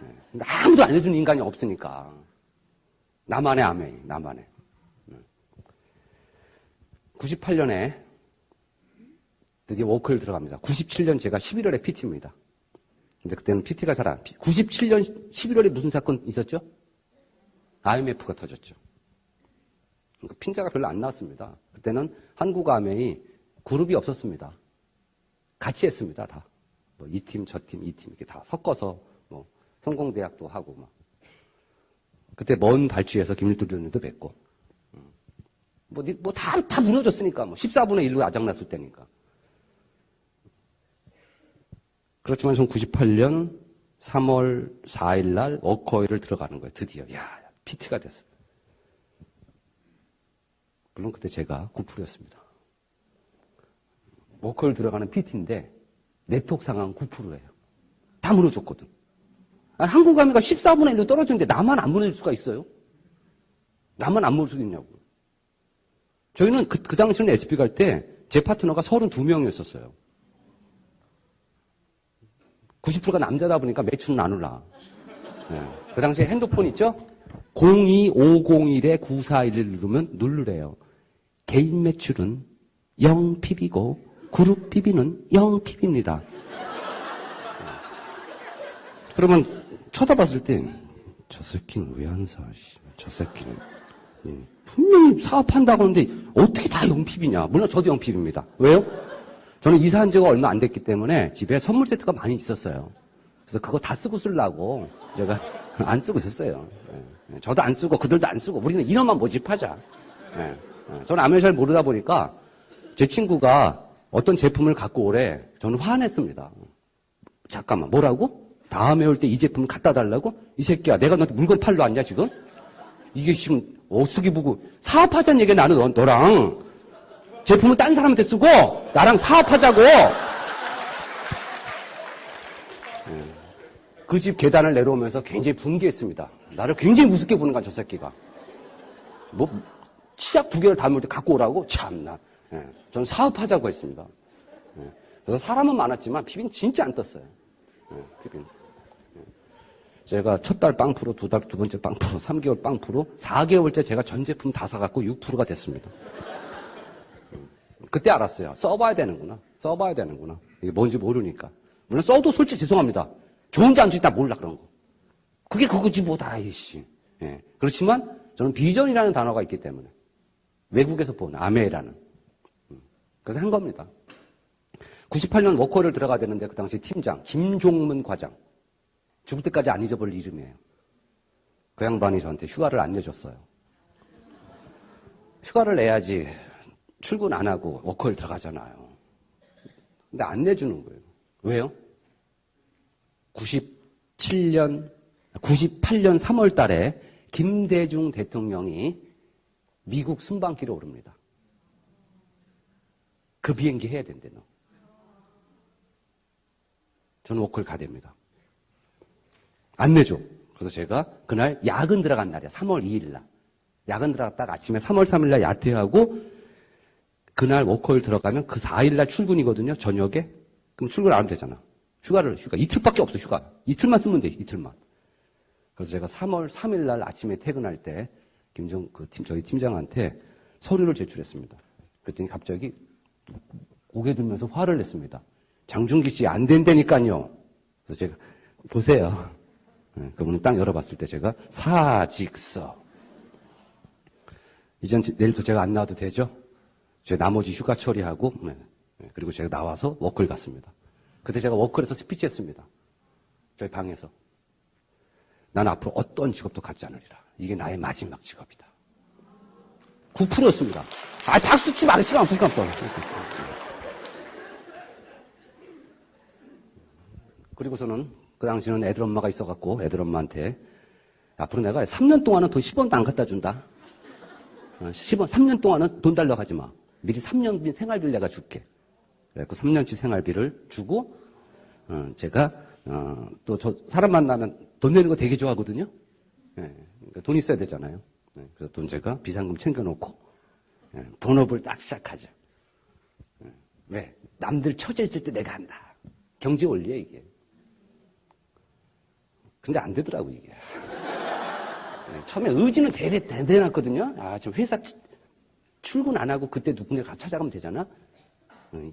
네, 근데 아무도 알려주는 인간이 없으니까. 나만의 아메, 나만의. 98년에 드디어 워크를 들어갑니다. 97년 제가 11월에 PT입니다. 근데 그때는 PT가 잘 안, 97년 11월에 무슨 사건 있었죠? IMF가 터졌죠. 그러니까 핀자가 별로 안 나왔습니다. 그때는 한국아메이 그룹이 없었습니다. 같이 했습니다, 다. 뭐, 이 팀, 저 팀, 이 팀, 이렇게 다 섞어서, 뭐, 성공대학도 하고, 막. 그때 먼 발주에서 김일두 의원님도 뵙고. 다 무너졌으니까, 뭐, 14분의 1로 아작났을 때니까. 그렇지만 전 98년 3월 4일 날 워커웨이를 들어가는 거예요, 드디어. 야, PT가 됐어요. 물론 그때 제가 9%였습니다. 워커웨이 들어가는 PT인데, 네트워크 상황은 9%예요. 다 무너졌거든. 아니, 한국아메가 14분의 1로 떨어졌는데 나만 안 무너질 수가 있어요? 나만 안 무너질 수 있냐고. 저희는 그 당시에는 SP 갈 때 제 파트너가 32명이었었어요. 90%가 남자다 보니까 매출은 안 올라. 네. 그 당시에 핸드폰 있죠? 02501-9411을 누르면 누르래요. 개인 매출은 0pb고 그룹 pb는 0pb입니다. 그러면 쳐다봤을 땐 저 새끼는 왜 안 사? 저 새끼는. 분명히 사업한다고 하는데 어떻게 다 0pb냐. 물론 저도 0pb입니다. 왜요? 저는 이사한 지가 얼마 안 됐기 때문에 집에 선물 세트가 많이 있었어요. 그래서 그거 다 쓰고 쓰려고 제가 안 쓰고 있었어요. 저도 안 쓰고 그들도 안 쓰고 우리는 인원만 모집하자. 저는 아메를 잘 모르다 보니까 제 친구가 어떤 제품을 갖고 오래 저는 화냈습니다. 잠깐만 뭐라고? 다음에 올 때 이 제품 갖다 달라고? 이 새끼야 내가 너한테 물건 팔러 왔냐 지금? 이게 지금 어쓰기 보고 사업하자는 얘기야 나는 너랑 제품을 딴 사람한테 쓰고 나랑 사업하자고. 그 집 계단을 내려오면서 굉장히 분개했습니다. 나를 굉장히 우습게 보는 거야 저 새끼가. 뭐 치약 2개를 담을 때 갖고 오라고? 참나. 전 사업하자고 했습니다. 그래서 사람은 많았지만 피비는 진짜 안 떴어요. 피비는. 제가 첫 달 빵 프로, 두 번째 빵 프로, 3개월 빵 프로, 4개월째 제가 전 제품 다 사갖고 6%가 됐습니다. 그때 알았어요. 써봐야 되는구나. 이게 뭔지 모르니까. 물론 써도 솔직히 죄송합니다. 좋은지 안 좋은지 다 몰라, 그런 거. 그게 그거지, 뭐, 다, 이씨. 예. 그렇지만, 저는 비전이라는 단어가 있기 때문에. 외국에서 본 아메라는. 그래서 한 겁니다. 98년 워커를 들어가야 되는데 그 당시 팀장 김종문 과장. 죽을 때까지 안 잊어버릴 이름이에요. 그 양반이 저한테 휴가를 안 내줬어요. 휴가를 내야지 출근 안 하고 워커를 들어가잖아요. 근데 안 내주는 거예요. 왜요? 98년 3월 달에 김대중 대통령이 미국 순방길에 오릅니다. 그 비행기 해야 된대, 너. 저는 워커를 가됩니다. 안 내줘. 그래서 제가 그날 야근 들어간 날이야. 3월 2일 날. 야근 들어갔다가 아침에 3월 3일 날 야퇴하고 그날 워커를 들어가면 그 4일 날 출근이거든요. 저녁에. 그럼 출근 안 하면 되잖아. 휴가 이틀밖에 없어, 휴가. 이틀만 쓰면 돼, 이틀만. 그래서 제가 3월 3일 날 아침에 퇴근할 때 저희 팀장한테 서류를 제출했습니다. 그랬더니 갑자기 고개 들면서 화를 냈습니다. 장준기 씨 안 된다니까요. 그래서 제가 보세요. 그분은 딱 열어봤을 때 제가 사직서. 이젠 내일부터 제가 안 나와도 되죠? 제 나머지 휴가 처리하고 그리고 제가 나와서 워크를 갔습니다. 그때 제가 워크에서 스피치 했습니다. 저희 방에서. 난 앞으로 어떤 직업도 갖지 않으리라. 이게 나의 마지막 직업이다. 9%였습니다. 박수 치면 안 해. 시간 없어. 그리고서는 그 당시에는 애들 엄마가 있어갖고 애들 엄마한테 앞으로 내가 3년 동안은 돈 10원도 안 갖다 준다. 3년 동안은 돈 달라고 하지 마. 미리 3년bin 생활비를 내가 줄게. 그래서 3년치 생활비를 주고 제가 또 저 사람 만나면 돈 내는 거 되게 좋아하거든요. 그러니까 돈 있어야 되잖아요. 그래서 돈 제가 비상금 챙겨놓고 본업을 딱 시작하죠. 왜? 남들 처져 있을 때 내가 한다. 경제 원리야 이게. 근데 안 되더라고 이게. 처음에 의지는 대단했거든요. 지금 회사 출근 안 하고 그때 누군가 가서 찾아가면 되잖아.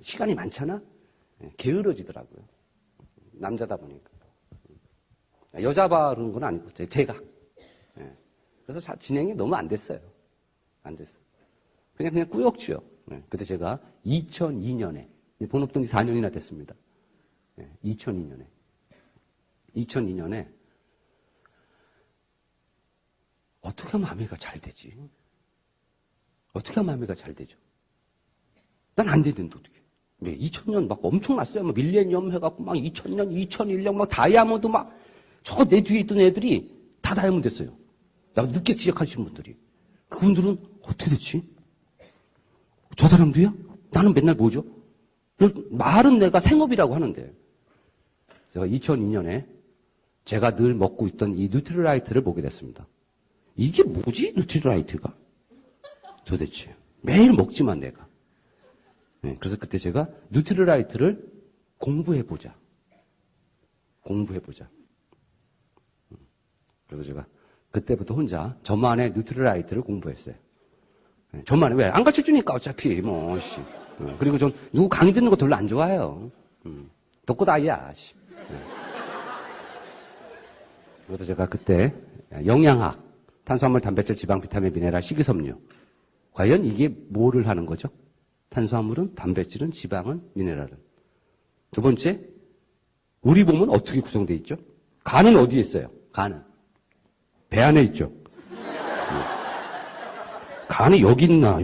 시간이 많잖아. 게으러지더라고요. 남자다 보니까. 여자 바른 건 아니고 제가. 그래서 진행이 너무 안 됐어요. 안 됐어. 그냥 꾸역지요. 그때 제가 2002년에 본업된 지 4년이나 됐습니다. 2002년에 어떻게 하면 아메가 잘 되지? 어떻게 하면 아메가 잘 되죠? 난 안 되는데 어떻게? 2000년 막 엄청났어요. 막 밀레니엄 해갖고 막 2000년, 2001년 막 다이아몬드 막 저 내 뒤에 있던 애들이 다 다이아몬드 됐어요. 늦게 시작하신 분들이. 그분들은 어떻게 됐지? 저 사람도요? 나는 맨날 뭐죠? 말은 내가 생업이라고 하는데 제가 2002년에 제가 늘 먹고 있던 이 뉴트리라이트를 보게 됐습니다. 이게 뭐지? 뉴트리라이트가? 도대체. 매일 먹지만 내가. 그래서 그때 제가 뉴트리라이트를 공부해보자. 그래서 제가 그때부터 혼자 저만의 뉴트리라이트를 공부했어요. 저만의 왜? 안 가르쳐주니까 어차피 뭐 씨. 그리고 전 누구 강의 듣는 거 별로 안 좋아해요. 독고다이야. 씨. 그래서 제가 그때 영양학, 탄수화물, 단백질, 지방, 비타민, 미네랄, 식이섬유. 과연 이게 뭐를 하는 거죠? 탄수화물은, 단백질은, 지방은, 미네랄은. 두 번째, 우리 몸은 어떻게 구성되어 있죠? 간은 어디에 있어요? 간은 배 안에 있죠. 간이 여기 있나?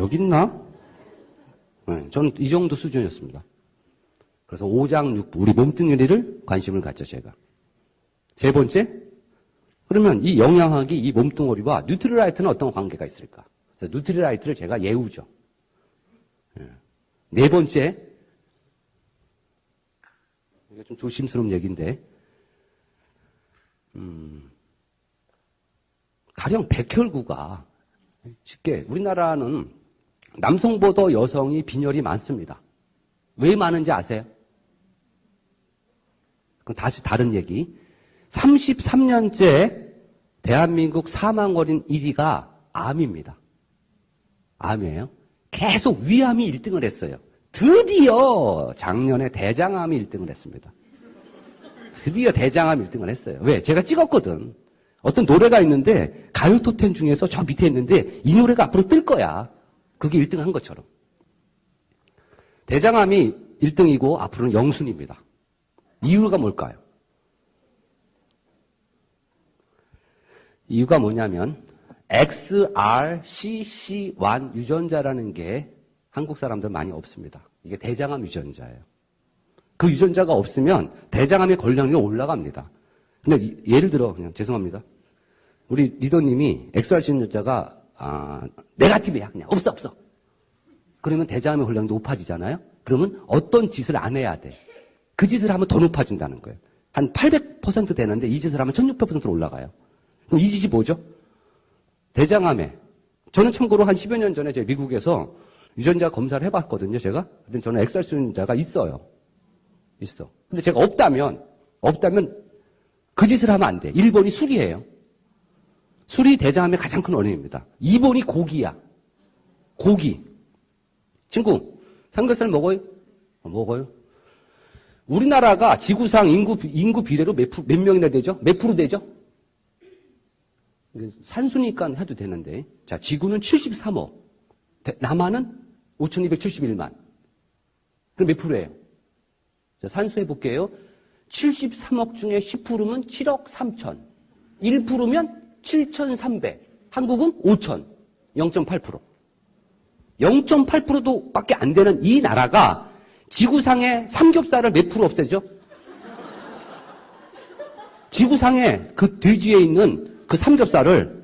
저는 이 정도 수준이었습니다. 그래서 오장육부, 우리 몸뚱이를 관심을 갖죠, 제가. 세 번째, 그러면 이 영양학이 이 몸뚱어리와 뉴트리라이트는 어떤 관계가 있을까? 그래서 뉴트리라이트를 제가 예우죠. 네 번째, 이게 좀 조심스러운 얘기인데, 가령 백혈구가 쉽게 우리나라는 남성보다 여성이 빈혈이 많습니다. 왜 많은지 아세요? 그건 다시 다른 얘기. 33년째 대한민국 사망 어린 1위가 암입니다. 암이에요. 계속 위암이 1등을 했어요. 드디어 작년에 대장암이 1등을 했습니다. 드디어 대장암 1등을 했어요. 왜? 제가 찍었거든. 어떤 노래가 있는데 가요 톱10 중에서 저 밑에 있는데 이 노래가 앞으로 뜰 거야. 그게 1등 한 것처럼. 대장암이 1등이고 앞으로는 영순입니다. 이유가 뭘까요? 이유가 뭐냐면 XRCC1 유전자라는 게 한국 사람들 많이 없습니다. 이게 대장암 유전자예요. 그 유전자가 없으면 대장암의 걸량이 올라갑니다. 근데 예를 들어 그냥 죄송합니다. 우리 리더님이 XRCC 유전자가 네거티브야. 그냥 없어. 그러면 대장암의 걸량이 높아지잖아요. 그러면 어떤 짓을 안 해야 돼. 그 짓을 하면 더 높아진다는 거예요. 한 800% 되는데 이 짓을 하면 1600%로 올라가요. 그럼 이 짓이 뭐죠? 대장암에. 저는 참고로 한 10여 년 전에 제가 미국에서 유전자 검사를 해봤거든요, 제가. 근데 저는 XRCC 유전자가 있어요. 있어. 근데 제가 없다면 그 짓을 하면 안 돼. 1번이 술이에요. 술이 대장암의 가장 큰 원인입니다. 2번이 고기야. 고기. 친구, 삼겹살 먹어요? 먹어요. 우리나라가 지구상 인구 비례로 몇 명이나 되죠? 몇 프로 되죠? 산수니까 해도 되는데. 자, 지구는 73억. 남한은 5,271만. 그럼 몇 프로예요? 자, 산수해 볼게요. 73억 중에 10%면 7억 3천. 1%면 7,300. 한국은 5천. 0.8%. 0.8%도 밖에 안 되는 이 나라가 지구상의 삼겹살을 몇 프로 없애죠? 지구상의 그 돼지에 있는 그 삼겹살을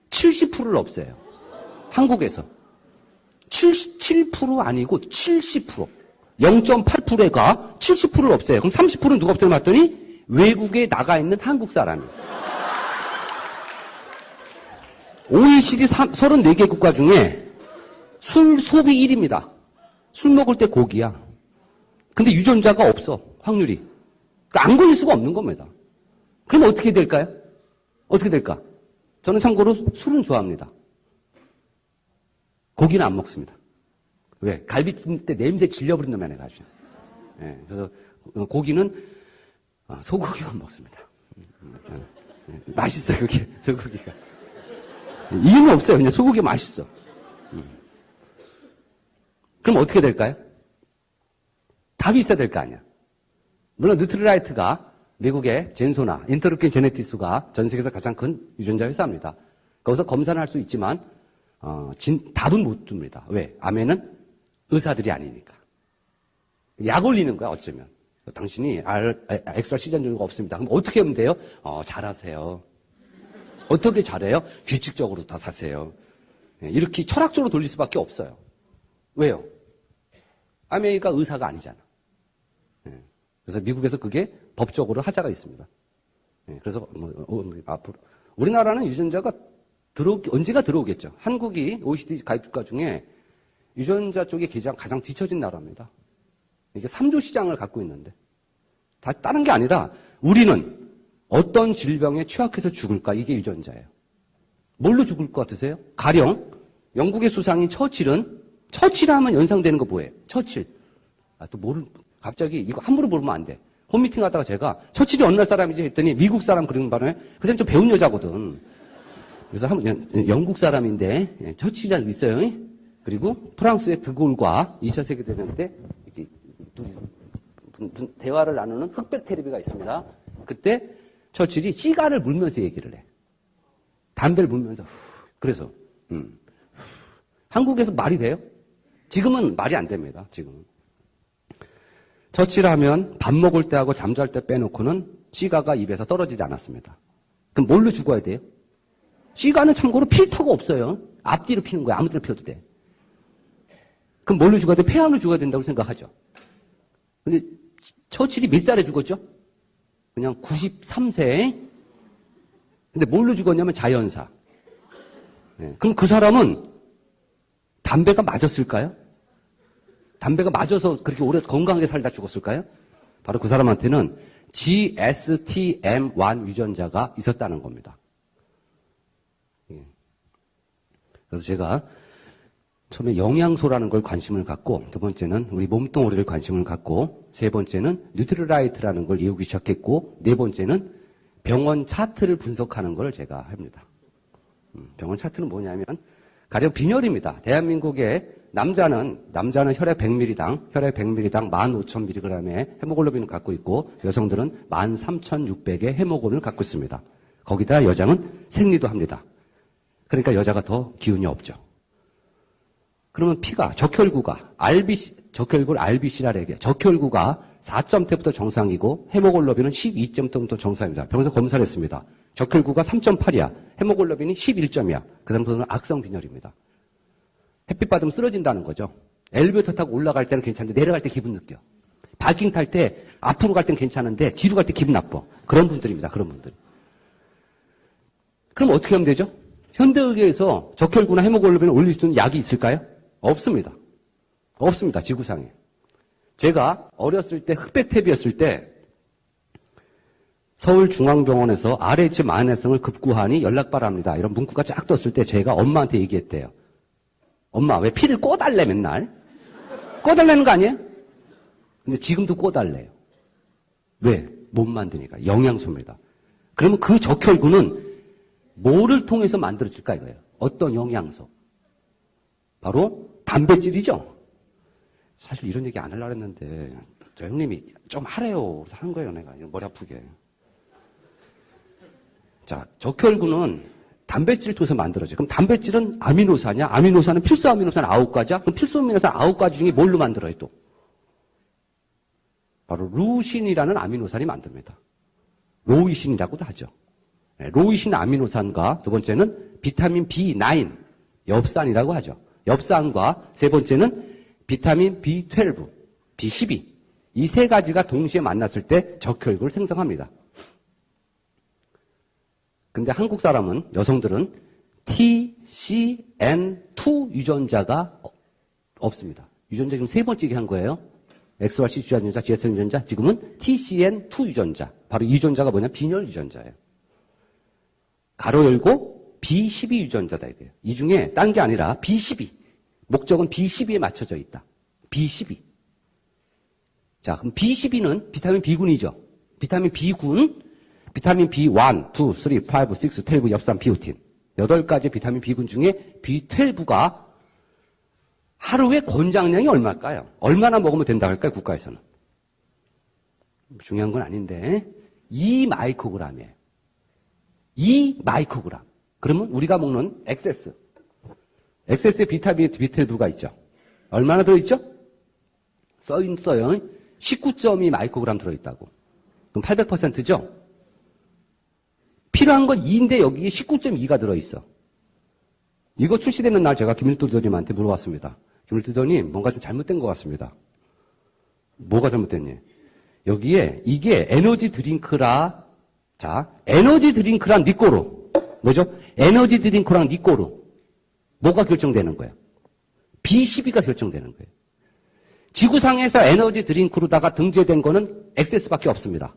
70%를 없애요. 한국에서. 7% 아니고 70%. 0.8%가 70%를 없애요. 그럼 30%는 누가 없애요? 봤더니 외국에 나가 있는 한국 사람이. OECD 34개 국가 중에 술 소비 1위입니다. 술 먹을 때 고기야. 근데 유전자가 없어. 확률이. 그러니까 안 걸릴 수가 없는 겁니다. 그럼 어떻게 될까요? 어떻게 될까? 저는 참고로 술은 좋아합니다. 고기는 안 먹습니다. 왜? 갈비찜 때 냄새 질려버린 놈이 해가지고. 예, 그래서 고기는 소고기만 먹습니다. 맛있어요, 그게. 소고기가. 이유는 없어요. 그냥 소고기 맛있어. 그럼 어떻게 될까요? 답이 있어야 될 거 아니야. 물론 뉴트리라이트가 미국의 젠소나 인터루킨 제네티스가 전 세계에서 가장 큰 유전자 회사입니다. 거기서 검사는 할 수 있지만 답은 못 줍니다. 왜? 암에는 의사들이 아니니까. 약 올리는 거야 어쩌면. 당신이 XRCC 유전자가 없습니다. 그럼 어떻게 하면 돼요? 잘하세요. 어떻게 잘해요? 규칙적으로 다 사세요. 이렇게 철학적으로 돌릴 수밖에 없어요. 왜요? 아메리카 의사가 아니잖아. 그래서 미국에서 그게 법적으로 하자가 있습니다. 그래서 앞으로 우리나라는 유전자가 언제가 들어오겠죠. 한국이 OECD 가입 국가 중에 유전자 쪽에 가장 뒤처진 나라입니다. 이게 3조 시장을 갖고 있는데 다른 게 아니라 우리는 어떤 질병에 취약해서 죽을까? 이게 유전자예요. 뭘로 죽을 것 같으세요? 가령 영국의 수상인 처칠 하면 연상되는 거 뭐예요? 처칠. 갑자기 이거 함부로 모르면 안 돼. 홈미팅 하다가 제가 처칠이 어느 나라 사람이지 했더니 미국 사람 그러는 바람에 그 사람 좀 배운 여자거든. 그래서 영국 사람인데 처칠이라는 게 있어요. 그리고 프랑스의 드골과 2차 세계대전 때 이렇게 무슨 대화를 나누는 흑백 테레비가 있습니다. 그때 처칠이 시가를 물면서 얘기를 해. 담배를 물면서. 그래서 한국에서 말이 돼요? 지금은 말이 안 됩니다. 지금은. 처칠하면 밥 먹을 때하고 잠잘 때 빼놓고는 시가가 입에서 떨어지지 않았습니다. 그럼 뭘로 죽어야 돼요? 시가는 참고로 필터가 없어요. 앞뒤로 피는 거야. 아무 데나 피워도 돼. 그럼 뭘로 죽어야 돼? 폐암으로 죽어야 된다고 생각하죠. 근데 처칠이 몇 살에 죽었죠? 그냥 93세. 근데 뭘로 죽었냐면 자연사. 그럼 그 사람은 담배가 맞았을까요? 담배가 맞아서 그렇게 오래 건강하게 살다 죽었을까요? 바로 그 사람한테는 GSTM1 유전자가 있었다는 겁니다. 그래서 제가 처음에 영양소라는 걸 관심을 갖고, 두 번째는 우리 몸뚱아리를 관심을 갖고, 세 번째는 뉴트리라이트라는 걸 이루기 시작했고, 네 번째는 병원 차트를 분석하는 걸 제가 합니다. 병원 차트는 뭐냐면 가령 빈혈입니다. 대한민국의 남자는 혈액 100ml당 15,000mg의 헤모글로빈을 갖고 있고 여성들은 13,600의 헤모글로빈을 갖고 있습니다. 거기다 여장은 생리도 합니다. 그러니까 여자가 더 기운이 없죠. 그러면 피가 적혈구가 적혈구를 RBC라 얘기해요. 적혈구가 4점대부터 정상이고 헤모글로빈은 12점부터 정상입니다. 병원에서 검사를 했습니다. 적혈구가 3.8이야. 헤모글로빈이 11점이야. 그 사람들은 악성 빈혈입니다. 햇빛 받으면 쓰러진다는 거죠. 엘리베이터 타고 올라갈 때는 괜찮은데 내려갈 때 기분 느껴. 바이킹 탈 때 앞으로 갈 때는 괜찮은데 뒤로 갈 때 기분 나빠. 그런 분들입니다. 그런 분들. 그럼 어떻게 하면 되죠? 현대의학에서 적혈구나 헤모글로빈을 올릴 수 있는 약이 있을까요? 없습니다. 없습니다. 지구상에. 제가 어렸을 때 흑백탭이었을 때 서울중앙병원에서 RH 만회성을 급구하니 연락 바랍니다. 이런 문구가 쫙 떴을 때 제가 엄마한테 얘기했대요. 엄마, 왜 피를 꼬달래 맨날? 꼬달라는 거 아니에요? 근데 지금도 꼬달래요. 왜? 못 만드니까. 영양소입니다. 그러면 그 적혈구는 뭐를 통해서 만들어질까 이거예요. 어떤 영양소? 바로 단백질이죠. 사실 이런 얘기 안 하려고 했는데 저 형님이 좀 하래요. 그래서 한 거예요. 내가 머리 아프게. 자, 적혈구는 단백질을 통해서 만들어져요. 그럼 단백질은 아미노산이야? 아미노산은 필수 아미노산 9가지야? 그럼 필수 아미노산 9가지 중에 뭘로 만들어요 또? 바로 루신이라는 아미노산이 만듭니다. 로이신이라고도 하죠. 로이신 아미노산과 두 번째는 비타민 B9, 엽산이라고 하죠. 엽산과 세 번째는 비타민 B12, B12. 이 세 가지가 동시에 만났을 때 적혈구를 생성합니다. 근데 한국 사람은, 여성들은 TCN2 유전자가 없습니다. 유전자 지금 세 번째 얘기한 거예요. XRC 유전자, GSN 유전자, 지금은 TCN2 유전자. 바로 이 유전자가 뭐냐? 빈혈 유전자예요. 가로 열고 B12 유전자다 이거예요. 이 중에 딴 게 아니라 B12. 목적은 B12에 맞춰져 있다. B12. 자, 그럼 B12는 비타민 B군이죠. 비타민 B군, 비타민 B1, 2, 3, 5, 6, 12, 엽산, 비오틴. 8가지 비타민 B군 중에 B12가 하루에 권장량이 얼마일까요? 얼마나 먹으면 된다고 할까요? 국가에서는. 중요한 건 아닌데 2마이크로그램이에요. 2마이크로그램. 그러면 우리가 먹는 엑세스에 비타민 B12가 있죠. 얼마나 들어있죠? 써요. 19.2 마이크로그램 들어있다고. 그럼 800%죠? 필요한 건 2인데 여기에 19.2가 들어있어. 이거 출시되는 날 제가 김일도 교수님한테 물어봤습니다. 김일도 교수님, 뭔가 좀 잘못된 것 같습니다. 뭐가 잘못됐니? 여기에 이게 에너지 드링크라, 자, 에너지 드링크랑 니꼬로. 뭐죠? 에너지 드링크랑 니꼬로. 뭐가 결정되는 거예요? B12가 결정되는 거예요. 지구상에서 에너지 드링크로다가 등재된 거는 엑세스밖에 없습니다.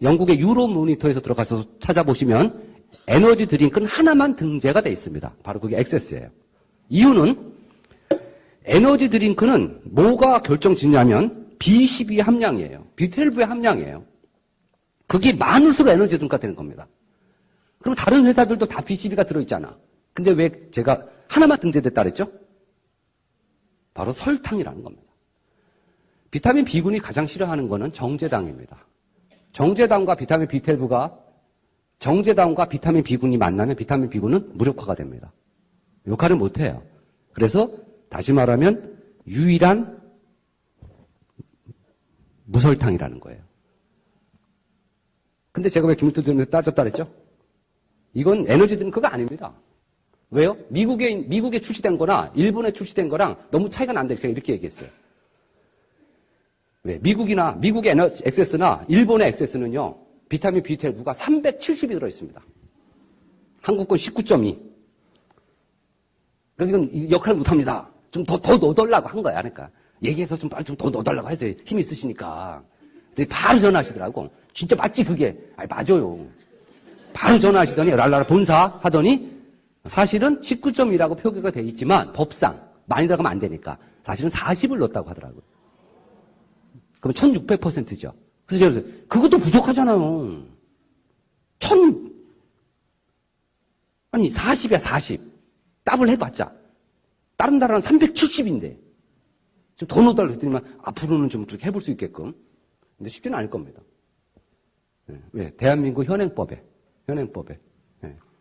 영국의 유로 모니터에서 들어가서 찾아보시면 에너지 드링크는 하나만 등재가 되어 있습니다. 바로 그게 엑세스예요. 이유는 에너지 드링크는 뭐가 결정짓냐면 B12 함량이에요. B12의 함량이에요. 그게 많을수록 에너지 드링크가 되는 겁니다. 그럼 다른 회사들도 다 B12가 들어있잖아. 근데 왜 제가 하나만 등재됐다 그랬죠? 바로 설탕이라는 겁니다. 비타민 B군이 가장 싫어하는 거는 정제당입니다. 정제당과 비타민 B12가 정제당과 비타민 B군이 만나면 비타민 B군은 무력화가 됩니다. 역할을 못해요. 그래서 다시 말하면 유일한 무설탕이라는 거예요. 근데 제가 왜 김일도 교수님한테 따졌다 그랬죠? 이건 에너지 드링크가 아닙니다. 왜요? 미국에 출시된 거나 일본에 출시된 거랑 너무 차이가 난다 이렇게 얘기했어요. 왜? 미국의 엑세스나 일본의 엑세스는요, 비타민 B12가 370이 들어있습니다. 한국 건 19.2. 그래서 이건 역할을 못합니다. 좀 더 넣어달라고 한 거야. 그러니까. 얘기해서 좀 빨리 좀 더 넣어달라고 해서 힘 있으시니까. 바로 전화하시더라고. 진짜 맞지, 그게? 맞아요. 바로 전화하시더니, 랄라라 본사 하더니, 사실은 19.2라고 표기가 되어 있지만, 법상, 많이 들어가면 안 되니까, 사실은 40을 넣었다고 하더라고요. 그럼 1600%죠. 그래서 제가 그랬어요. 그것도 부족하잖아요. 40이야, 40. 더블 해봤자. 다른 나라는 370인데. 좀 더 넣어달라고 했더니만 앞으로는 좀 그렇게 해볼 수 있게끔. 근데 쉽지는 않을 겁니다. 왜? 대한민국 현행법에.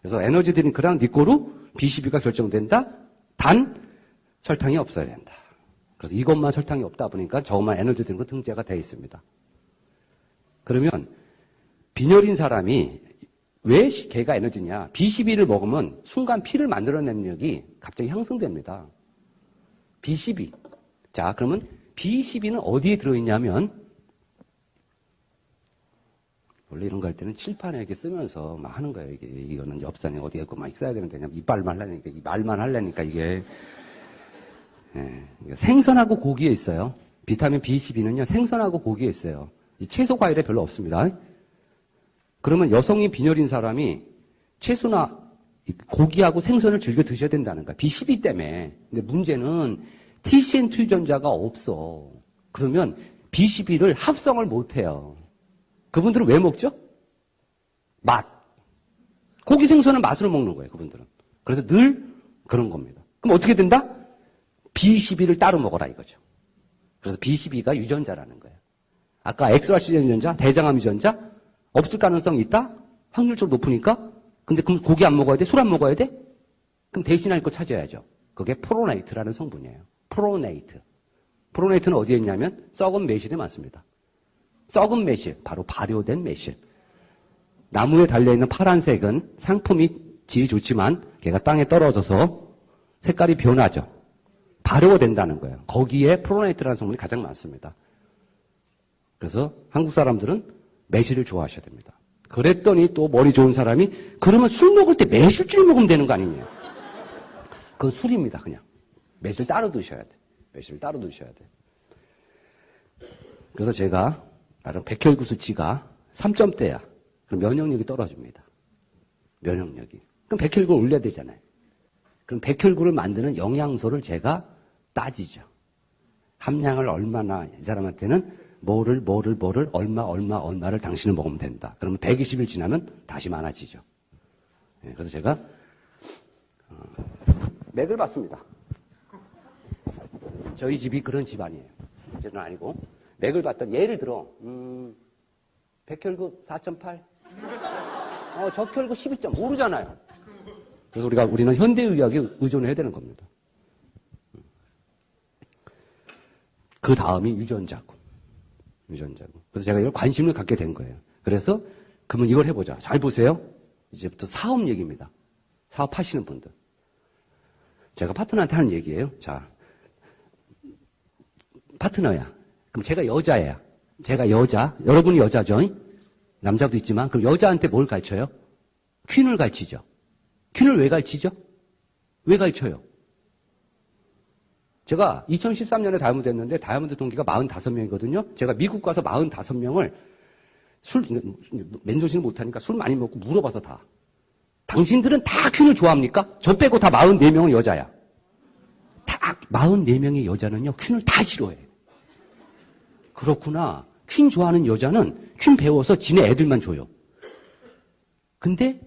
그래서 에너지 드링크랑 니꼬로 B12가 결정된다? 단, 설탕이 없어야 된다. 그래서 이것만 설탕이 없다 보니까 저것만 에너지 드링크 등재가 되어 있습니다. 그러면 빈혈인 사람이 왜 걔가 에너지냐? B12를 먹으면 순간 피를 만들어내는 능력이 갑자기 향상됩니다. B12. 자, 그러면 B12는 어디에 들어있냐면, 원래 이런 거 할 때는 칠판에 이렇게 쓰면서 막 하는 거예요. 이거는 엽산이 어디에 있고 막 써야 되는데, 그냥 이빨만 하려니까, 이 말만 하려니까 이게. 생선하고 고기에 있어요. 비타민 B12는요, 생선하고 고기에 있어요. 이 채소 과일에 별로 없습니다. 그러면 여성이 빈혈인 사람이 채소나 고기하고 생선을 즐겨 드셔야 된다는 거야. B12 때문에. 근데 문제는 TCN2 유전자가 없어. 그러면 B12를 합성을 못 해요. 그분들은 왜 먹죠? 맛. 고기 생선은 맛으로 먹는 거예요, 그분들은. 그래서 늘 그런 겁니다. 그럼 어떻게 된다? B12를 따로 먹어라 이거죠. 그래서 B12가 유전자라는 거예요. 아까 엑스라시젠 유전자, 대장암 유전자 없을 가능성이 있다? 확률적으로 높으니까. 근데 그럼 고기 안 먹어야 돼? 술 안 먹어야 돼? 그럼 대신할 거 찾아야죠. 그게 프로네이트라는 성분이에요. 프로네이트. 프로네이트는 어디에 있냐면 썩은 매실에 많습니다. 썩은 매실, 바로 발효된 매실. 나무에 달려있는 파란색은 상품이 질이 좋지만 걔가 땅에 떨어져서 색깔이 변하죠. 발효가 된다는 거예요. 거기에 프로네이트라는 성분이 가장 많습니다. 그래서 한국 사람들은 매실을 좋아하셔야 됩니다. 그랬더니 또 머리 좋은 사람이 그러면 술 먹을 때 매실주를 먹으면 되는 거 아니냐. 그건 술입니다, 그냥. 매실 따로 드셔야 돼. 매실 따로 드셔야 돼. 그래서 제가 나름 백혈구 수치가 3점대야. 그럼 면역력이 떨어집니다. 면역력이. 그럼 백혈구를 올려야 되잖아요. 그럼 백혈구를 만드는 영양소를 제가 따지죠. 함량을 얼마나 이 사람한테는 뭐를 얼마를 당신은 먹으면 된다. 그러면 120일 지나면 다시 많아지죠. 그래서 제가 맥을 봤습니다. 저희 집이 그런 집안이에요. 저는 아니고 맥을 봤더니 예를 들어 백혈구 4.8 적혈구 12점 모르잖아요. 그래서 우리는 현대의학에 의존해야 되는 겁니다. 그 다음이 유전자고. 그래서 제가 이걸 관심을 갖게 된 거예요. 그래서 그러면 이걸 해보자. 잘 보세요. 이제부터 사업 얘기입니다. 사업하시는 분들. 제가 파트너한테 하는 얘기예요. 자, 파트너야. 그럼 제가 여자야. 제가 여자. 여러분이 여자죠? 남자도 있지만 그럼 여자한테 뭘 가르쳐요? 퀸을 가르치죠. 퀸을 왜 가르치죠? 왜 가르쳐요? 제가 2013년에 다이아몬드 했는데 다이아몬드 동기가 45명이거든요. 제가 미국 가서 45명을 맨조시는 못하니까 술 많이 먹고 물어봐서 다. 당신들은 다 퀸을 좋아합니까? 저 빼고 다 44명은 여자야. 다 44명의 여자는요, 퀸을 다 싫어해. 그렇구나. 퀸 좋아하는 여자는 퀸 배워서 지네 애들만 줘요. 근데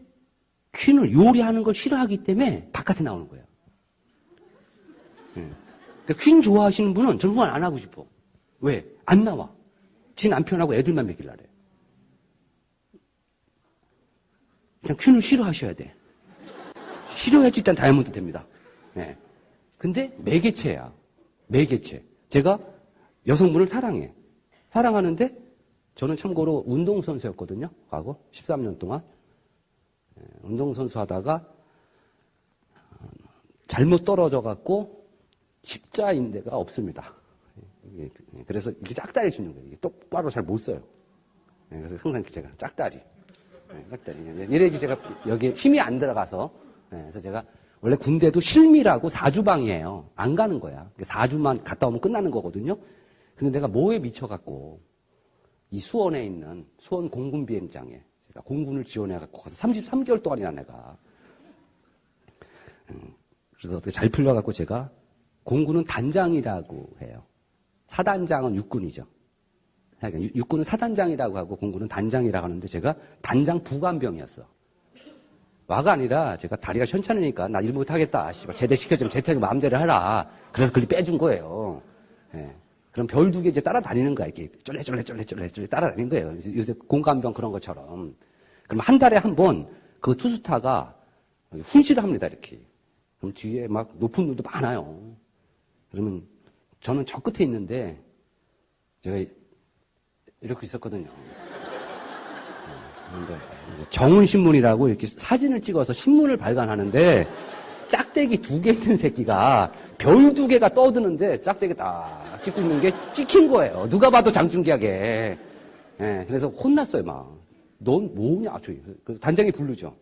퀸을 요리하는 걸 싫어하기 때문에 바깥에 나오는 거예요. 그러니까 퀸 좋아하시는 분은 전 후원 안 하고 싶어. 왜? 안 나와. 지 남편하고 애들만 먹이려래. 그냥 퀸을 싫어하셔야 돼. 싫어야지 일단 다이아몬드 됩니다. 네. 근데 매개체야. 매개체. 제가 여성분을 사랑해. 사랑하는데 저는 참고로 운동선수였거든요. 과거 13년 동안. 운동선수 하다가 잘못 떨어져갖고 십자인대가 없습니다. 그래서 이게 짝다리 주는 거예요. 이게 똑바로 잘 못 써요. 그래서 항상 제가 짝다리. 짝다리. 이래지 제가 여기에 힘이 안 들어가서. 그래서 제가 원래 군대도 실미라고 4주방이에요. 안 가는 거야. 4주만 갔다 오면 끝나는 거거든요. 근데 내가 뭐에 미쳐갖고 이 수원에 있는 수원 공군 비행장에 제가 공군을 지원해갖고 가서 33개월 동안이나 내가. 그래서 어떻게 잘 풀려갖고 제가 공군은 단장이라고 해요. 사단장은 육군이죠. 그러니까 육군은 사단장이라고 하고 공군은 단장이라고 하는데 제가 단장 부관병이었어. 와가 아니라 제가 다리가 현찮으니까 나 일 못하겠다. 씨발, 제대시켜주면 제대로 마음대로 해라. 그래서 그걸 빼준 거예요. 예. 그럼 별 두 개 이제 따라다니는 거야. 이렇게 쫄래 따라다니는 거예요. 요새 공감병 그런 것처럼. 그럼 한 달에 한 번 그 투스타가 훈시를 합니다. 이렇게. 그럼 뒤에 막 높은 놈도 많아요. 그러면 저는 저 끝에 있는데 제가 이렇게 있었거든요. 그런데 정운신문이라고 이렇게 사진을 찍어서 신문을 발간하는데 짝대기 2개 있는 새끼가 별 2개가 떠드는데 짝대기 딱 찍고 있는 게 찍힌 거예요. 누가 봐도 장충기하게. 예, 그래서 혼났어요, 막. 넌 뭐냐? 그래서 단장이 부르죠.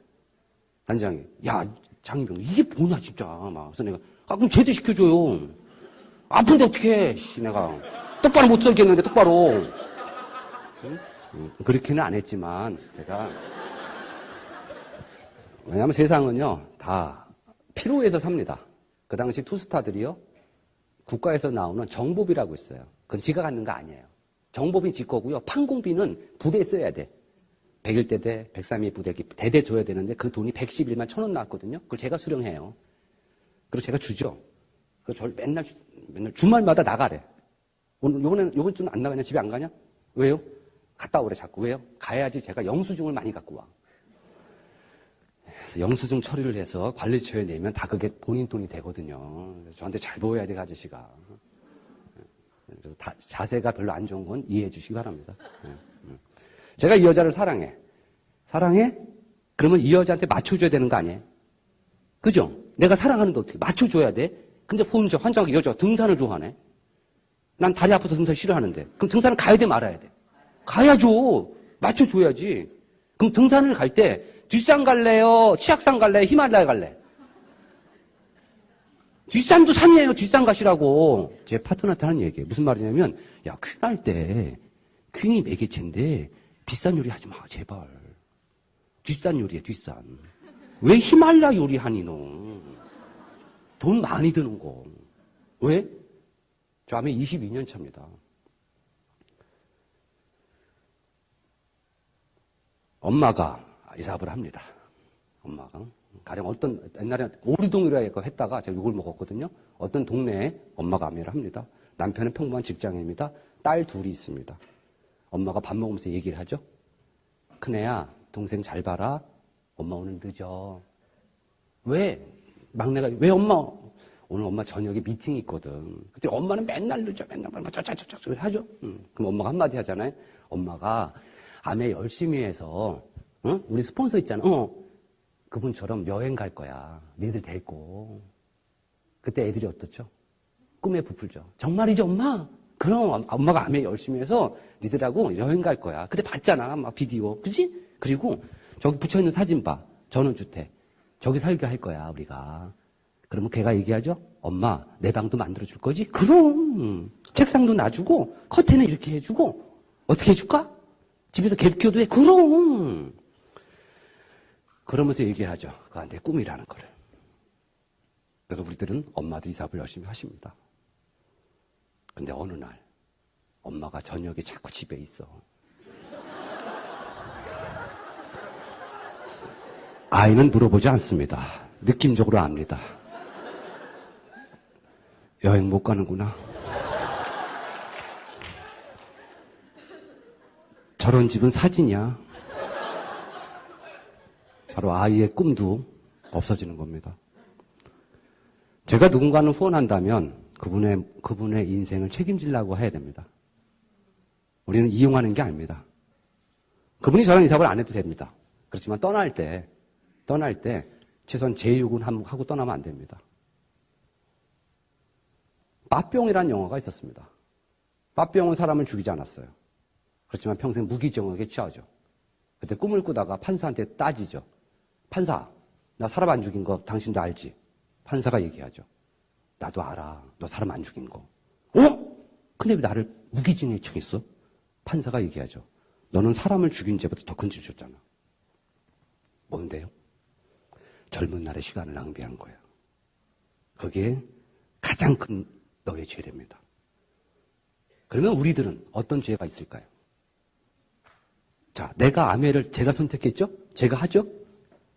단장이. 야, 장인병, 이게 뭐냐, 진짜. 막. 그래서 내가, 그럼 제대시켜줘요. 아픈데 어떡해, 씨, 내가. 똑바로 못 설겠는데, 똑바로. 그렇게는 안 했지만, 제가. 왜냐면 세상은요, 다 피로에서 삽니다. 그 당시 투스타들이요, 국가에서 나오는 정보비라고 있어요. 그건 지가 갖는 거 아니에요. 정보비 지 거고요. 판공비는 부대에 써야 돼. 101대대, 103위 부대, 대대 줘야 되는데 그 돈이 111만 1,000원 나왔거든요. 그걸 제가 수령해요. 그리고 제가 주죠. 그래서 저를 맨날 주말마다 나가래. 요번 주는 안 나가냐? 집에 안 가냐? 왜요? 갔다 오래 자꾸. 왜요? 가야지 제가 영수증을 많이 갖고 와. 그래서 영수증 처리를 해서 관리처에 내면 다 그게 본인 돈이 되거든요. 그래서 저한테 잘 보여야 돼, 아저씨가. 그래서 자세가 별로 안 좋은 건 이해해 주시기 바랍니다. 제가 이 여자를 사랑해. 사랑해? 그러면 이 여자한테 맞춰줘야 되는 거 아니에요? 그죠? 내가 사랑하는데 어떻게 맞춰줘야 돼? 근데 혼자 환장하게 여자가 등산을 좋아하네. 난 다리 아파서 등산 싫어하는데. 그럼 등산을 가야 돼, 말아야 돼? 가야죠. 맞춰줘야지. 그럼 등산을 갈 때 뒷산 갈래요? 치악산 갈래요? 히말라야 갈래? 뒷산도 산이에요. 뒷산 가시라고. 제 파트너한테 하는 얘기예요. 무슨 말이냐면, 야, 퀸 할 때 퀸이 매개체인데 비싼 요리 하지 마, 제발. 뒷산 요리해, 뒷산. 왜 히말라 요리하니, 너? 돈 많이 드는 거. 왜? 저 아메 22년 차입니다. 엄마가 이사업을 합니다. 엄마가. 가령 어떤, 옛날에 오리동이라고 했다가 제가 욕을 먹었거든요. 어떤 동네에 엄마가 아메를 합니다. 남편은 평범한 직장인입니다. 딸 둘이 있습니다. 엄마가 밥 먹으면서 얘기를 하죠. 큰애야, 동생 잘 봐라. 엄마 오늘 늦어. 왜? 막내가, 왜 엄마? 오늘 엄마 저녁에 미팅이 있거든. 그때 엄마는 맨날 늦어, 맨날 짜짜짜짜 하죠. 그럼 엄마가 한마디 하잖아요. 엄마가 아메 열심히 해서, 응? 우리 스폰서 있잖아. 그분처럼 여행 갈 거야. 니들 데리고. 그때 애들이 어떻죠? 꿈에 부풀죠. 정말이지, 엄마? 그럼 엄마가 아메 열심히 해서 니들하고 여행 갈 거야. 그때 봤잖아. 막 비디오. 그치? 그리고 저기 붙여있는 사진 봐. 전원주택. 저기 살게 할 거야, 우리가. 그러면 걔가 얘기하죠? 엄마, 내 방도 만들어줄 거지? 그럼. 책상도 놔주고, 커튼은 이렇게 해주고, 어떻게 해줄까? 집에서 개 키워도 돼? 그럼. 그러면서 얘기하죠. 그한테 꿈이라는 거를. 그래서 우리들은 엄마들이 사업을 열심히 하십니다. 근데 어느 날 엄마가 저녁에 자꾸 집에 있어. 아이는 물어보지 않습니다. 느낌적으로 압니다. 여행 못 가는구나. 저런 집은 사진이야. 바로 아이의 꿈도 없어지는 겁니다. 제가 누군가를 후원한다면 그분의 인생을 책임지려고 해야 됩니다. 우리는 이용하는 게 아닙니다. 그분이 저랑 이 사업을 안 해도 됩니다. 그렇지만 떠날 때 최소한 제육은 하고 떠나면 안 됩니다. 빠뿅이라는 영화가 있었습니다. 빠뿅은 사람을 죽이지 않았어요. 그렇지만 평생 무기징역에 취하죠. 그때 꿈을 꾸다가 판사한테 따지죠. 판사, 나 사람 안 죽인 거 당신도 알지? 판사가 얘기하죠. 나도 알아. 너 사람 안 죽인 거. 근데 왜 나를 무기징역에 처했어? 판사가 얘기하죠. 너는 사람을 죽인 죄보다 더 큰 죄를 줬잖아. 뭔데요? 젊은 날의 시간을 낭비한 거야. 그게 가장 큰 너의 죄랍니다. 그러면 우리들은 어떤 죄가 있을까요? 자, 내가 아메를 제가 선택했죠? 제가 하죠?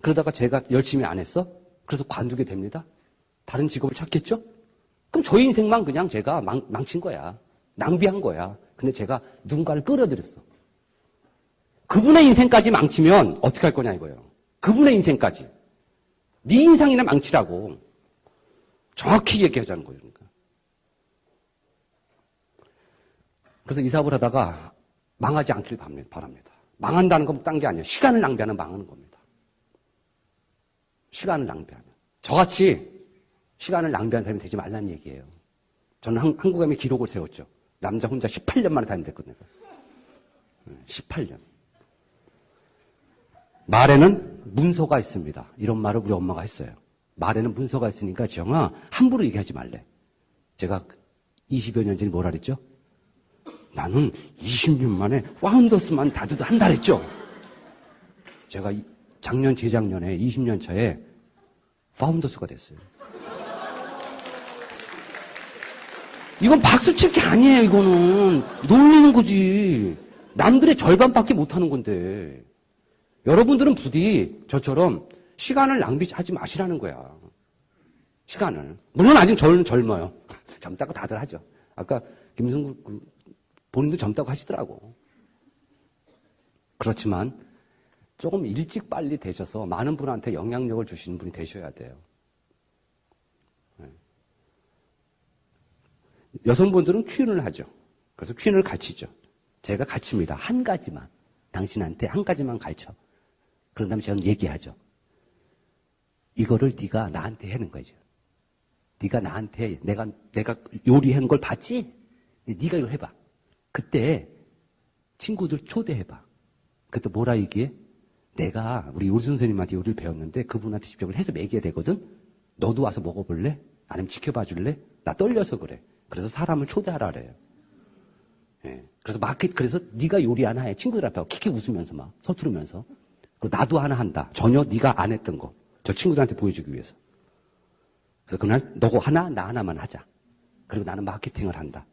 그러다가 제가 열심히 안 했어? 그래서 관두게 됩니다. 다른 직업을 찾겠죠? 그럼 저 인생만 그냥 제가 망친 거야. 낭비한 거야. 근데 제가 누군가를 끌어들였어. 그분의 인생까지 망치면 어떻게 할 거냐 이거예요. 그분의 인생까지. 네 인생이나 망치라고. 정확히 얘기하자는 거예요. 그러니까. 그래서 이 사업을 하다가 망하지 않길 바랍니다. 망한다는 건 딴 게 아니에요. 시간을 낭비하는 망하는 겁니다. 시간을 낭비하면. 저같이 시간을 낭비하는 사람이 되지 말라는 얘기예요. 저는 한국엠에 기록을 세웠죠. 남자 혼자 18년 만에 다닌댔거든요. 18년. 말에는 문서가 있습니다. 이런 말을 우리 엄마가 했어요. 말에는 문서가 있으니까 지영아 함부로 얘기하지 말래. 제가 20여 년 전에 뭐라 그랬죠? 나는 20년 만에 파운더스만 다져도 한다 그랬죠. 제가 작년 재작년에 20년 차에 파운더스가 됐어요. 이건 박수 칠 게 아니에요. 이거는 놀리는 거지. 남들의 절반밖에 못하는 건데 여러분들은 부디 저처럼 시간을 낭비하지 마시라는 거야. 시간을. 물론 아직 저는 젊어요. 젊다고 다들 하죠. 아까 김승국 본인도 젊다고 하시더라고. 그렇지만 조금 일찍 빨리 되셔서 많은 분한테 영향력을 주시는 분이 되셔야 돼요. 여성분들은 퀸을 하죠. 그래서 퀸을 가르치죠. 제가 가르칩니다. 한 가지만. 당신한테 한 가지만 가르쳐. 그런 다음에 저는 얘기하죠. 이거를 네가 나한테 하는 거죠. 네가 나한테 내가 요리한 걸 봤지? 네가 이걸 해봐. 그때 친구들 초대해봐. 그때 뭐라 얘기해? 내가 우리 요리 선생님한테 요리를 배웠는데 그분한테 직접 해서 먹여야 되거든? 너도 와서 먹어볼래? 아니면 지켜봐 줄래? 나 떨려서 그래. 그래서 사람을 초대하라 그래요. 예. 그래서 네가 요리 하나 해. 친구들 앞에 킥킥 웃으면서 막 서투르면서. 그리고 나도 하나 한다. 전혀 네가 안 했던 거. 저 친구들한테 보여주기 위해서. 그래서 그날 너 하나, 나 하나만 하자. 그리고 나는 마케팅을 한다.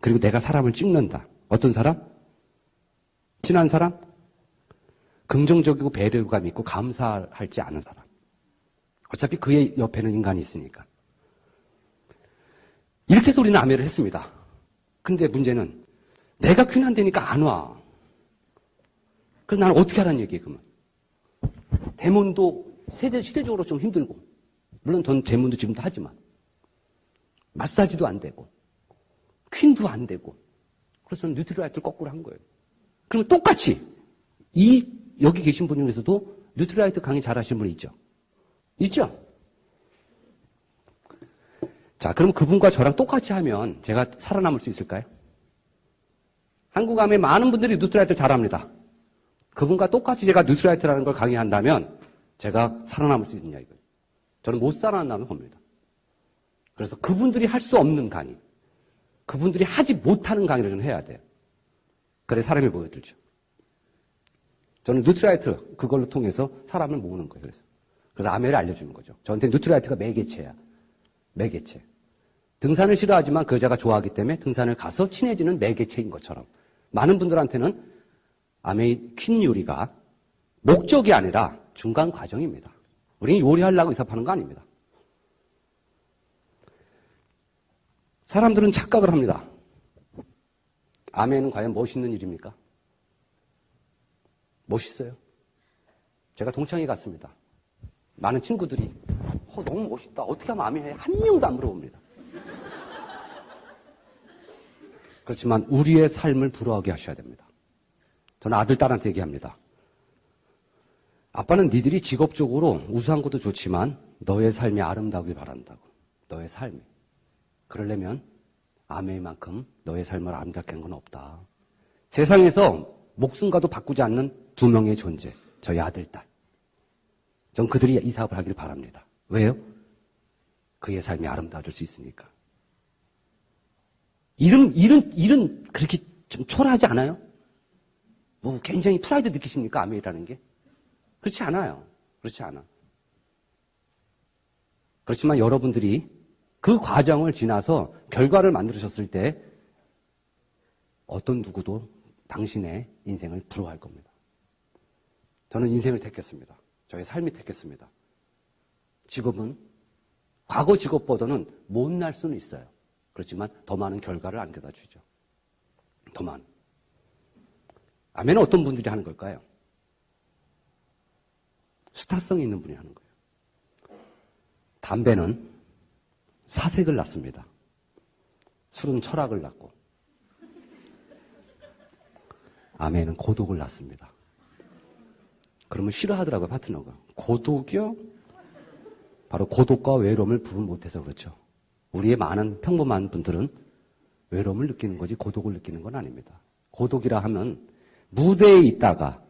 그리고 내가 사람을 찍는다. 어떤 사람? 친한 사람? 긍정적이고 배려감 있고 감사할지 않은 사람. 어차피 그의 옆에는 인간이 있으니까. 이렇게 해서 우리는 아메를 했습니다. 근데 문제는 내가 퀸한다니까 안 와. 그래서 나는 어떻게 하라는 얘기예요, 그러면. 대문도 시대적으로 좀 힘들고. 물론 전 대문도 지금도 하지만. 마사지도 안 되고. 퀸도 안 되고. 그래서 저는 뉴트리라이트를 거꾸로 한 거예요. 그러면 똑같이 여기 계신 분 중에서도 뉴트리라이트 강의 잘하시는 분이 있죠? 있죠? 자, 그럼 그분과 저랑 똑같이 하면 제가 살아남을 수 있을까요? 한국암에 많은 분들이 뉴트리라이트를 잘합니다. 그분과 똑같이 제가 뉴트리라이트라는 걸 강의한다면 제가 살아남을 수 있느냐 이거예요. 저는 못 살아남는 겁니다. 그래서 그분들이 할 수 없는 강의, 그분들이 하지 못하는 강의를 좀 해야 돼요. 그래 사람이 보여들죠. 저는 뉴트리라이트 그걸로 통해서 사람을 모으는 거예요. 그래서 아메를 알려주는 거죠. 저한테 뉴트리라이트가 매개체야. 매개체. 등산을 싫어하지만 그 여자가 좋아하기 때문에 등산을 가서 친해지는 매개체인 것처럼 많은 분들한테는 아메의 퀸 요리가 목적이 아니라 중간 과정입니다. 우리는 요리하려고 이사하는 거 아닙니다. 사람들은 착각을 합니다. 아메는 과연 멋있는 일입니까? 멋있어요. 제가 동창회 갔습니다. 많은 친구들이 너무 멋있다. 어떻게 하면 아메 해? 한 명도 안 물어봅니다. 그렇지만 우리의 삶을 부러워하게 하셔야 됩니다. 저는 아들, 딸한테 얘기합니다. 아빠는 니들이 직업적으로 우수한 것도 좋지만 너의 삶이 아름다우길 바란다고. 너의 삶이. 그러려면 아메만큼 너의 삶을 아름답게 한 건 없다. 세상에서 목숨과도 바꾸지 않는 두 명의 존재. 저희 아들, 딸. 전 그들이 이 사업을 하길 바랍니다. 왜요? 그의 삶이 아름다워질 수 있으니까. 일은 그렇게 좀 초라하지 않아요? 뭐 굉장히 프라이드 느끼십니까? 아메이라는 게? 그렇지 않아요. 그렇지 않아. 그렇지만 여러분들이 그 과정을 지나서 결과를 만들으셨을 때 어떤 누구도 당신의 인생을 부러워할 겁니다. 저는 인생을 택했습니다. 저의 삶이 택했습니다. 직업은 과거 직업보다는 못날 수는 있어요. 그렇지만 더 많은 결과를 안겨다 주죠. 더 많은. 아멘은 어떤 분들이 하는 걸까요? 스타성이 있는 분이 하는 거예요. 담배는 사색을 낳습니다. 술은 철학을 낳고, 아멘은 고독을 낳습니다. 그러면 싫어하더라고요, 파트너가. 고독이요? 바로 고독과 외로움을 구분 못해서 그렇죠. 우리의 많은 평범한 분들은 외로움을 느끼는 거지 고독을 느끼는 건 아닙니다. 고독이라 하면 무대에 있다가,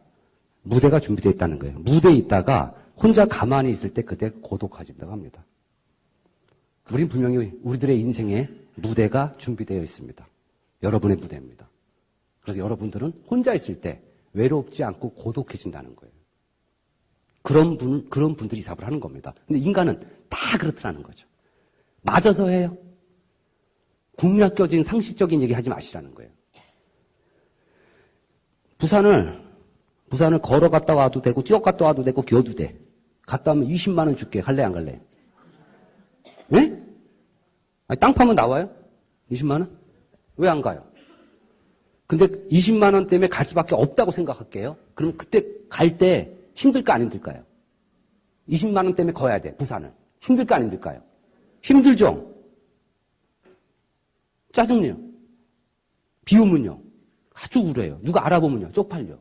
무대가 준비되어 있다는 거예요. 무대에 있다가 혼자 가만히 있을 때 그때 고독해진다고 합니다. 우린 분명히 우리들의 인생에 무대가 준비되어 있습니다. 여러분의 무대입니다. 그래서 여러분들은 혼자 있을 때 외롭지 않고 고독해진다는 거예요. 그런 분들이 사업을 하는 겁니다. 근데 인간은 다 그렇더라는 거죠. 맞아서 해요. 국력적인 상식적인 얘기 하지 마시라는 거예요. 부산을 걸어갔다 와도 되고 뛰어갔다 와도 되고 기어도 돼. 갔다 오면 20만 원 줄게. 갈래 안 갈래? 네? 아니, 땅 파면 나와요? 20만 원? 왜 안 가요? 근데 20만 원 때문에 갈 수밖에 없다고 생각할게요. 그럼 그때 갈 때 힘들까 안 힘들까요? 20만 원 때문에 가야 돼. 부산을. 힘들까 안 힘들까요? 힘들죠? 짜증내요. 비우면요. 아주 우울해요. 누가 알아보면요. 쪽팔려.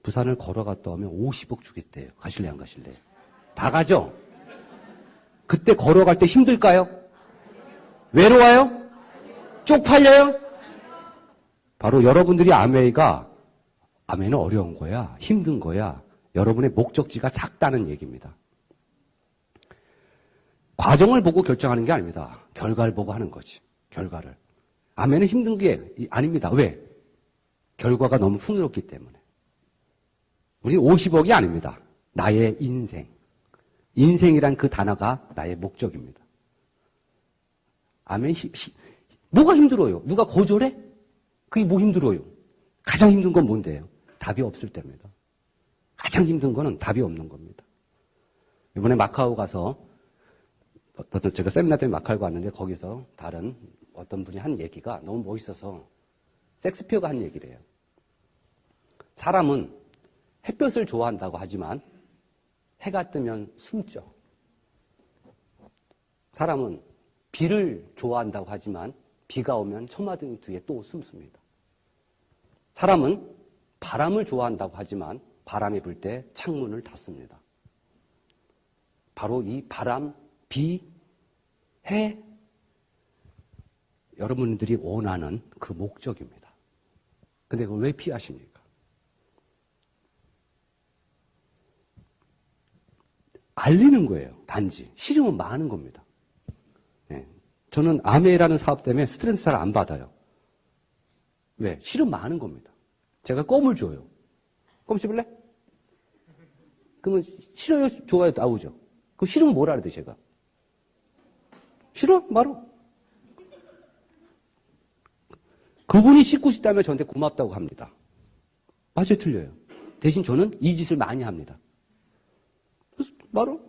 부산을 걸어갔다 오면 50억 주겠대요. 가실래 안 가실래요? 다 가죠? 그때 걸어갈 때 힘들까요? 외로워요? 쪽팔려요? 바로 여러분들이 아멘은 어려운 거야. 힘든 거야. 여러분의 목적지가 작다는 얘기입니다. 과정을 보고 결정하는 게 아닙니다. 결과를 보고 하는 거지. 결과를. 아멘은 힘든 게 아닙니다. 왜? 결과가 너무 풍요롭기 때문에. 우리 50억이 아닙니다. 나의 인생. 인생이란 그 단어가 나의 목적입니다. 아멘. 뭐가 힘들어요? 누가 고졸해? 그게 뭐 힘들어요? 가장 힘든 건 뭔데요? 답이 없을 때입니다. 가장 힘든 거는 답이 없는 겁니다. 이번에 마카오 가서 제가 세미나 때문에 마카오 갔는데 거기서 다른 어떤 분이 한 얘기가 너무 멋있어서 섹스피어가 한 얘기래요. 사람은 햇볕을 좋아한다고 하지만 해가 뜨면 숨죠. 사람은 비를 좋아한다고 하지만 비가 오면 처마등 뒤에 또 숨습니다. 사람은 바람을 좋아한다고 하지만 바람이 불 때 창문을 닫습니다. 바로 이 바람, 비, 해, 여러분들이 원하는 그 목적입니다. 근데 그걸 왜 피하십니까? 알리는 거예요. 단지. 싫으면 많은 겁니다. 네. 저는 아메라는 사업 때문에 스트레스 잘 안 받아요. 왜? 싫으면 많은 겁니다. 제가 껌을 줘요. 껌 씹을래? 그러면 싫어요, 좋아요 나오죠. 그럼 싫으면 뭐라 그래야 돼, 제가? 싫어? 말어. 그분이 씻고 싶다면 저한테 고맙다고 합니다. 맞아요, 틀려요. 대신 저는 이 짓을 많이 합니다. 그래서 말어.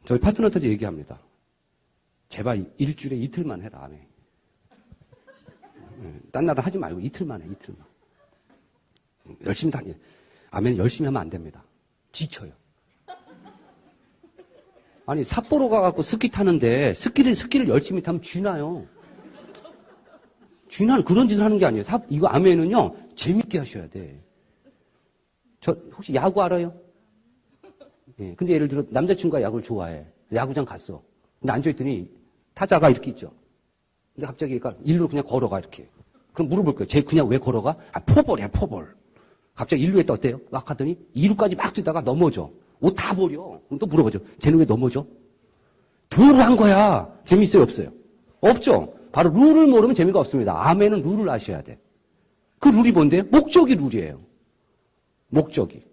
저희 파트너들이 얘기합니다. 제발 일주일에 이틀만 해라, 아멘. 딴 날은 하지 말고 이틀만 해, 이틀만. 열심히 다니. 아멘, 열심히 하면 안 됩니다. 지쳐요. 아니, 삿포로 가갖고 스키 타는데, 스키를 열심히 타면 쥐나요. 쥐나는 그런 짓을 하는 게 아니에요. 이거 아멘은요, 재밌게 하셔야 돼. 저, 혹시 야구 알아요? 예. 근데 예를 들어, 남자친구가 야구를 좋아해. 야구장 갔어. 근데 앉아있더니, 타자가 이렇게 있죠. 근데 갑자기, 일루로 그냥 걸어가, 이렇게. 그럼 물어볼 거예요. 쟤 그냥 왜 걸어가? 포볼이야, 포볼. 갑자기 1루에 또 어때요? 막 하더니 2루까지 막 뛰다가 넘어져. 옷 다 버려. 그럼 또 물어보죠. 쟤는 왜 넘어져? 도를 한 거야. 재밌어요, 없어요? 없죠? 바로 룰을 모르면 재미가 없습니다. 아멘은 룰을 아셔야 돼. 그 룰이 뭔데요? 목적이 룰이에요. 목적이.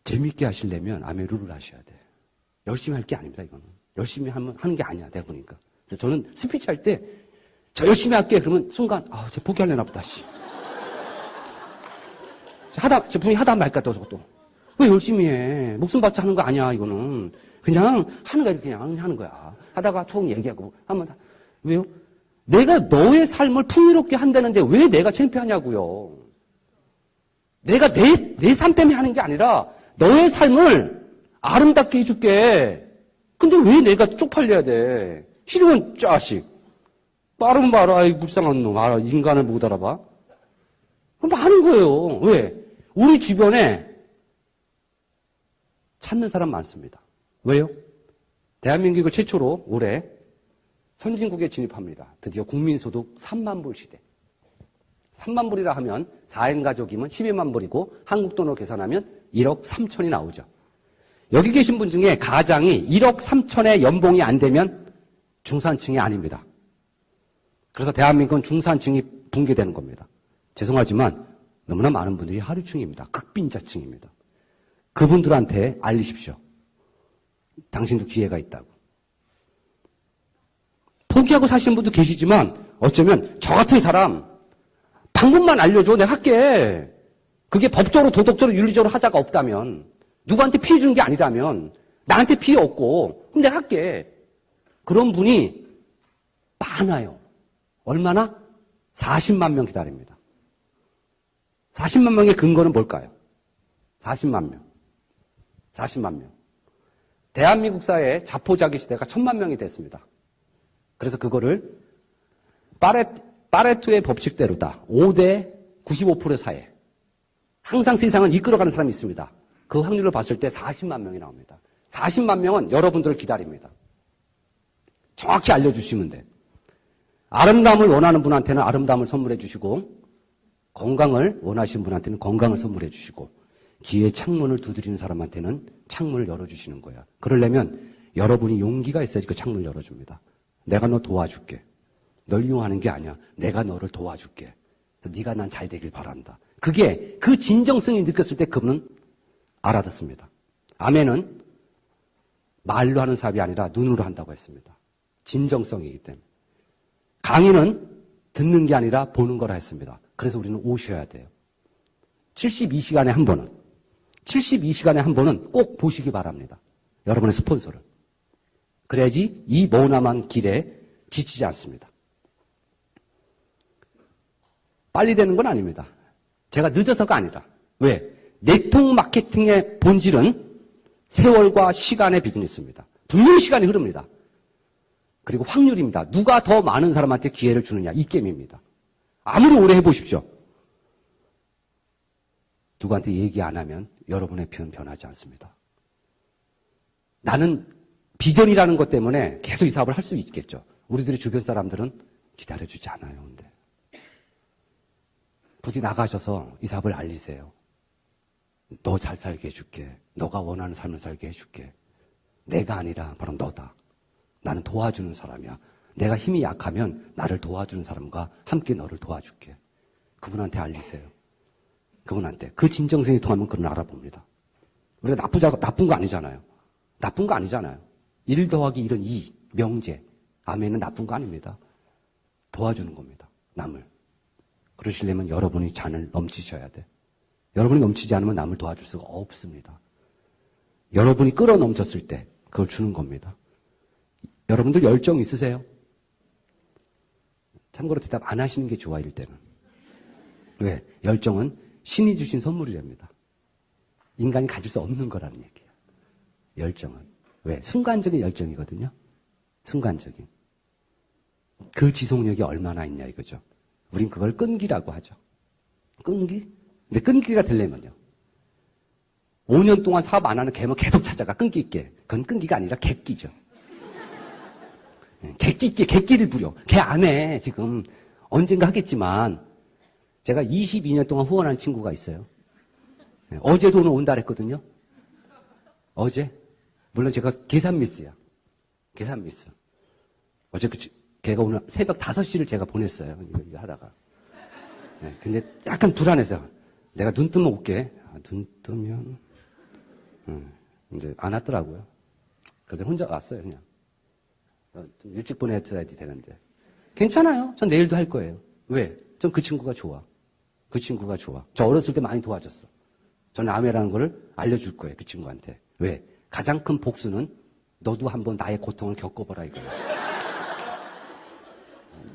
재밌게 하시려면 아멘 룰을 아셔야 돼. 열심히 할 게 아닙니다, 이거는. 열심히 하는 게 아니야, 내가 보니까. 그래서 저는 스피치 할 때, 저 열심히 할게. 그러면 순간, 쟤 포기할래나 보다, 씨. 저 분명히 하다 말까, 또 저것도. 왜 열심히 해? 목숨 바쳐 하는 거 아니야, 이거는. 그냥 하는 거야, 그냥 하는 거야. 하다가 총 얘기하고, 왜요? 내가 너의 삶을 풍요롭게 한다는데 왜 내가 창피하냐고요. 내가 내 삶 때문에 하는 게 아니라 너의 삶을 아름답게 해줄게. 근데 왜 내가 쪽팔려야 돼? 싫으면 짜식. 빠르면 말아, 이 불쌍한 놈. 알아, 인간을 못 알아봐. 그럼 하는 거예요. 왜? 우리 주변에 찾는 사람 많습니다. 왜요? 대한민국이 최초로 올해 선진국에 진입합니다. 드디어 국민소득 3만 불 시대. 3만 불이라 하면 4인 가족이면 12만 불이고 한국 돈으로 계산하면 1억 3천이 나오죠. 여기 계신 분 중에 가장이 1억 3천의 연봉이 안 되면 중산층이 아닙니다. 그래서 대한민국은 중산층이 붕괴되는 겁니다. 죄송하지만 너무나 많은 분들이 하류층입니다. 극빈자층입니다. 그분들한테 알리십시오. 당신도 기회가 있다고. 포기하고 사시는 분도 계시지만 어쩌면 저 같은 사람 방법만 알려줘. 내가 할게. 그게 법적으로 도덕적으로 윤리적으로 하자가 없다면 누구한테 피해 주는 게 아니라면 나한테 피해 없고 그럼 내가 할게. 그런 분이 많아요. 얼마나? 40만 명 기다립니다. 40만 명의 근거는 뭘까요? 40만 명. 40만 명. 대한민국 사회의 자포자기 시대가 1000만 명이 됐습니다. 그래서 그거를 파레토의 법칙대로다. 5대 95%의 사회. 항상 세상은 이끌어가는 사람이 있습니다. 그 확률로 봤을 때 40만 명이 나옵니다. 40만 명은 여러분들을 기다립니다. 정확히 알려주시면 돼. 아름다움을 원하는 분한테는 아름다움을 선물해 주시고 건강을 원하시는 분한테는 건강을 선물해 주시고 기회의 창문을 두드리는 사람한테는 창문을 열어주시는 거야. 그러려면 여러분이 용기가 있어야지 그 창문을 열어줍니다. 내가 너 도와줄게. 널 이용하는 게 아니야. 내가 너를 도와줄게. 그래서 네가 난 잘 되길 바란다. 그게 그 진정성이 느꼈을 때 그분은 알아듣습니다. 아멘은 말로 하는 사업이 아니라 눈으로 한다고 했습니다. 진정성이기 때문에. 강의는 듣는 게 아니라 보는 거라 했습니다. 그래서 우리는 오셔야 돼요. 72시간에 한 번은 72시간에 한 번은 꼭 보시기 바랍니다. 여러분의 스폰서를. 그래야지 이 머나먼 길에 지치지 않습니다. 빨리 되는 건 아닙니다. 제가 늦어서가 아니라. 왜? 네트워크 마케팅의 본질은 세월과 시간의 비즈니스입니다. 분명히 시간이 흐릅니다. 그리고 확률입니다. 누가 더 많은 사람한테 기회를 주느냐. 이 게임입니다. 아무리 오래 해보십시오. 누구한테 얘기 안 하면 여러분의 표현 변하지 않습니다. 나는 비전이라는 것 때문에 계속 이 사업을 할 수 있겠죠. 우리들의 주변 사람들은 기다려주지 않아요. 근데 부디 나가셔서 이 사업을 알리세요. 너 잘 살게 해줄게. 너가 원하는 삶을 살게 해줄게. 내가 아니라 바로 너다. 나는 도와주는 사람이야. 내가 힘이 약하면 나를 도와주는 사람과 함께 너를 도와줄게. 그분한테 알리세요. 그분한테. 그 진정성이 통하면 그는 알아봅니다. 우리가 나쁜 거 아니잖아요. 나쁜 거 아니잖아요. 1 더하기 1은 2. 명제. 아멘은 나쁜 거 아닙니다. 도와주는 겁니다. 남을. 그러시려면 여러분이 잔을 넘치셔야 돼. 여러분이 넘치지 않으면 남을 도와줄 수가 없습니다. 여러분이 끌어 넘쳤을 때 그걸 주는 겁니다. 여러분들 열정 있으세요? 참고로 대답 안 하시는 게 좋아, 이럴 때는. 왜? 열정은 신이 주신 선물이랍니다. 인간이 가질 수 없는 거라는 얘기예요. 열정은. 왜? 순간적인 열정이거든요. 순간적인. 그 지속력이 얼마나 있냐 이거죠. 우린 그걸 끈기라고 하죠. 끈기? 근데 끈기가 되려면요. 5년 동안 사업 안 하는 개만 계속 찾아가, 끈기 있게. 그건 끈기가 아니라 객기죠. 객기 있게 객기를 부려. 걔 안 해, 지금. 언젠가 하겠지만, 제가 22년 동안 후원한 친구가 있어요. 어제도 오늘 온다 그랬거든요. 어제. 물론 제가 계산 미스야. 계산 미스. 어제 걔가 오늘 새벽 5시를 제가 보냈어요. 이거 하다가. 근데 약간 불안해서. 내가 눈 뜨면 올게. 눈 뜨면. 이제 안 왔더라고요. 그래서 혼자 왔어요, 그냥. 좀 일찍 보냈어야지 되는데. 괜찮아요. 전 내일도 할 거예요. 왜? 전 그 친구가 좋아. 그 친구가 좋아. 저 어렸을 때 많이 도와줬어. 저는 아메라는 걸 알려줄 거예요. 그 친구한테. 왜? 가장 큰 복수는 너도 한번 나의 고통을 겪어보라 이거야.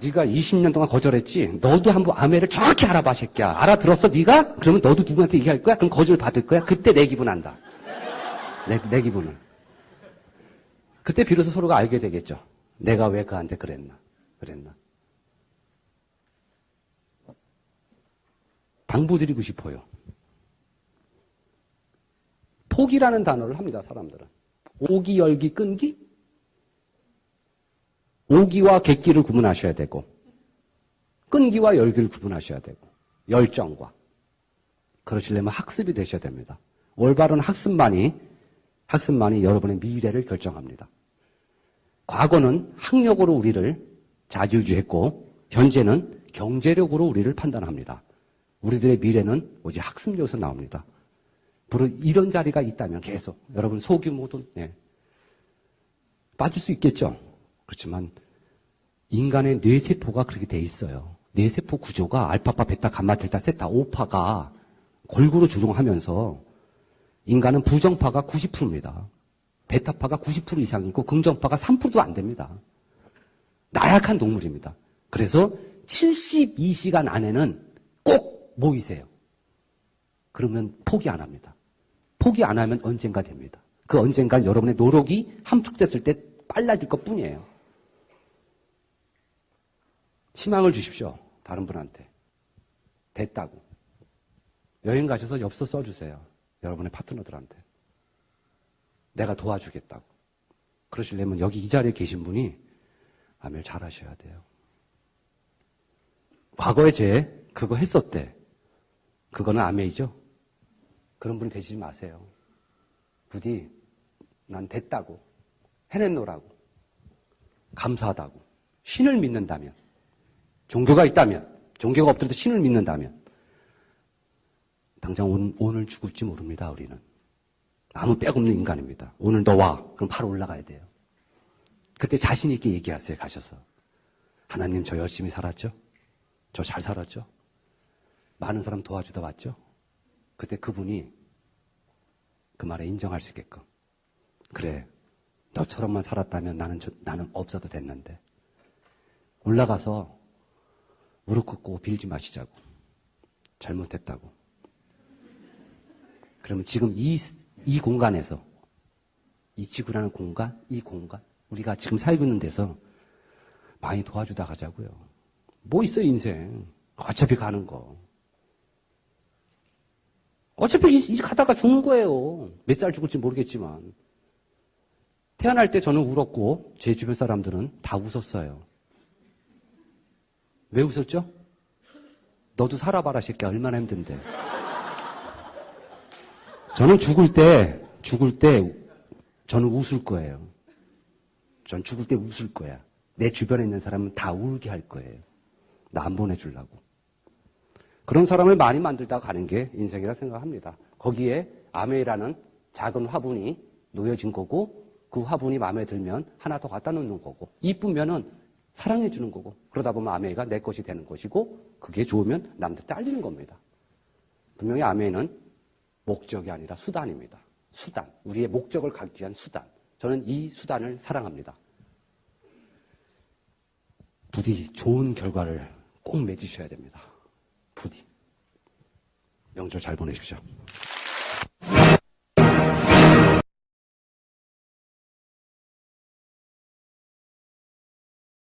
네가 20년 동안 거절했지? 너도 한번 아메를 정확히 알아봐, 새끼야. 알아들었어, 네가? 그러면 너도 누구한테 얘기할 거야? 그럼 거절 받을 거야? 그때 내 기분 안다. 내 기분을. 그때 비로소 서로가 알게 되겠죠. 내가 왜 그한테 그랬나. 당부드리고 싶어요. 포기라는 단어를 합니다, 사람들은. 오기, 열기, 끈기? 오기와 객기를 구분하셔야 되고, 끈기와 열기를 구분하셔야 되고, 열정과. 그러시려면 학습이 되셔야 됩니다. 올바른 학습만이 여러분의 미래를 결정합니다. 과거는 학력으로 우리를 좌지우지했고, 현재는 경제력으로 우리를 판단합니다. 우리들의 미래는 오직 학습력에서 나옵니다. 바로 이런 자리가 있다면 계속, 여러분 소규모도, 빠질 수 있겠죠. 그렇지만, 인간의 뇌세포가 그렇게 돼 있어요. 뇌세포 구조가 알파파, 베타, 감마, 델타, 세타, 오파가 골고루 조종하면서 인간은 부정파가 90%입니다. 베타파가 90% 이상이고 긍정파가 3%도 안 됩니다. 나약한 동물입니다. 그래서 72시간 안에는 꼭 모이세요. 그러면 포기 안 합니다. 포기 안 하면 언젠가 됩니다. 그 언젠가 여러분의 노력이 함축됐을 때 빨라질 것 뿐이에요. 희망을 주십시오. 다른 분한테. 됐다고. 여행 가셔서 엽서 써주세요. 여러분의 파트너들한테. 내가 도와주겠다고. 그러시려면 여기 이 자리에 계신 분이 아멘 잘하셔야 돼요. 과거에 제 그거 했었대. 그거는 아멘이죠. 그런 분이 되시지 마세요. 부디 난 됐다고. 해냈노라고. 감사하다고. 신을 믿는다면. 종교가 있다면, 종교가 없더라도 신을 믿는다면, 당장 오늘 죽을지 모릅니다, 우리는. 아무 빽 없는 인간입니다. 오늘 너 와. 그럼 바로 올라가야 돼요. 그때 자신있게 얘기하세요, 가셔서. 하나님, 저 열심히 살았죠? 저 잘 살았죠? 많은 사람 도와주다 왔죠? 그때 그분이 그 말에 인정할 수 있게끔. 그래, 너처럼만 살았다면 나는 없어도 됐는데. 올라가서 무릎 꿇고 빌지 마시자고. 잘못했다고. 그러면 지금 이 공간에서, 이 지구라는 공간, 우리가 지금 살고 있는 데서 많이 도와주다 가자고요. 뭐 있어요, 인생. 어차피 가는 거. 어차피 이제 가다가 죽는 거예요. 몇 살 죽을지 모르겠지만. 태어날 때 저는 울었고, 제 주변 사람들은 다 웃었어요. 왜 웃었죠? 너도 살아봐라, 새끼야. 얼마나 힘든데. 저는 죽을 때, 저는 웃을 거예요. 전 죽을 때 웃을 거야. 내 주변에 있는 사람은 다 울게 할 거예요. 나 안 보내주려고. 그런 사람을 많이 만들다 가는 게 인생이라 생각합니다. 거기에 아메이라는 작은 화분이 놓여진 거고, 그 화분이 마음에 들면 하나 더 갖다 놓는 거고, 이쁘면은 사랑해 주는 거고, 그러다 보면 아메이가 내 것이 되는 것이고, 그게 좋으면 남들 딸리는 겁니다. 분명히 아메이는 목적이 아니라 수단입니다. 수단. 우리의 목적을 갖기 위한 수단. 저는 이 수단을 사랑합니다. 부디 좋은 결과를 꼭 맺으셔야 됩니다. 부디. 명절 잘 보내십시오.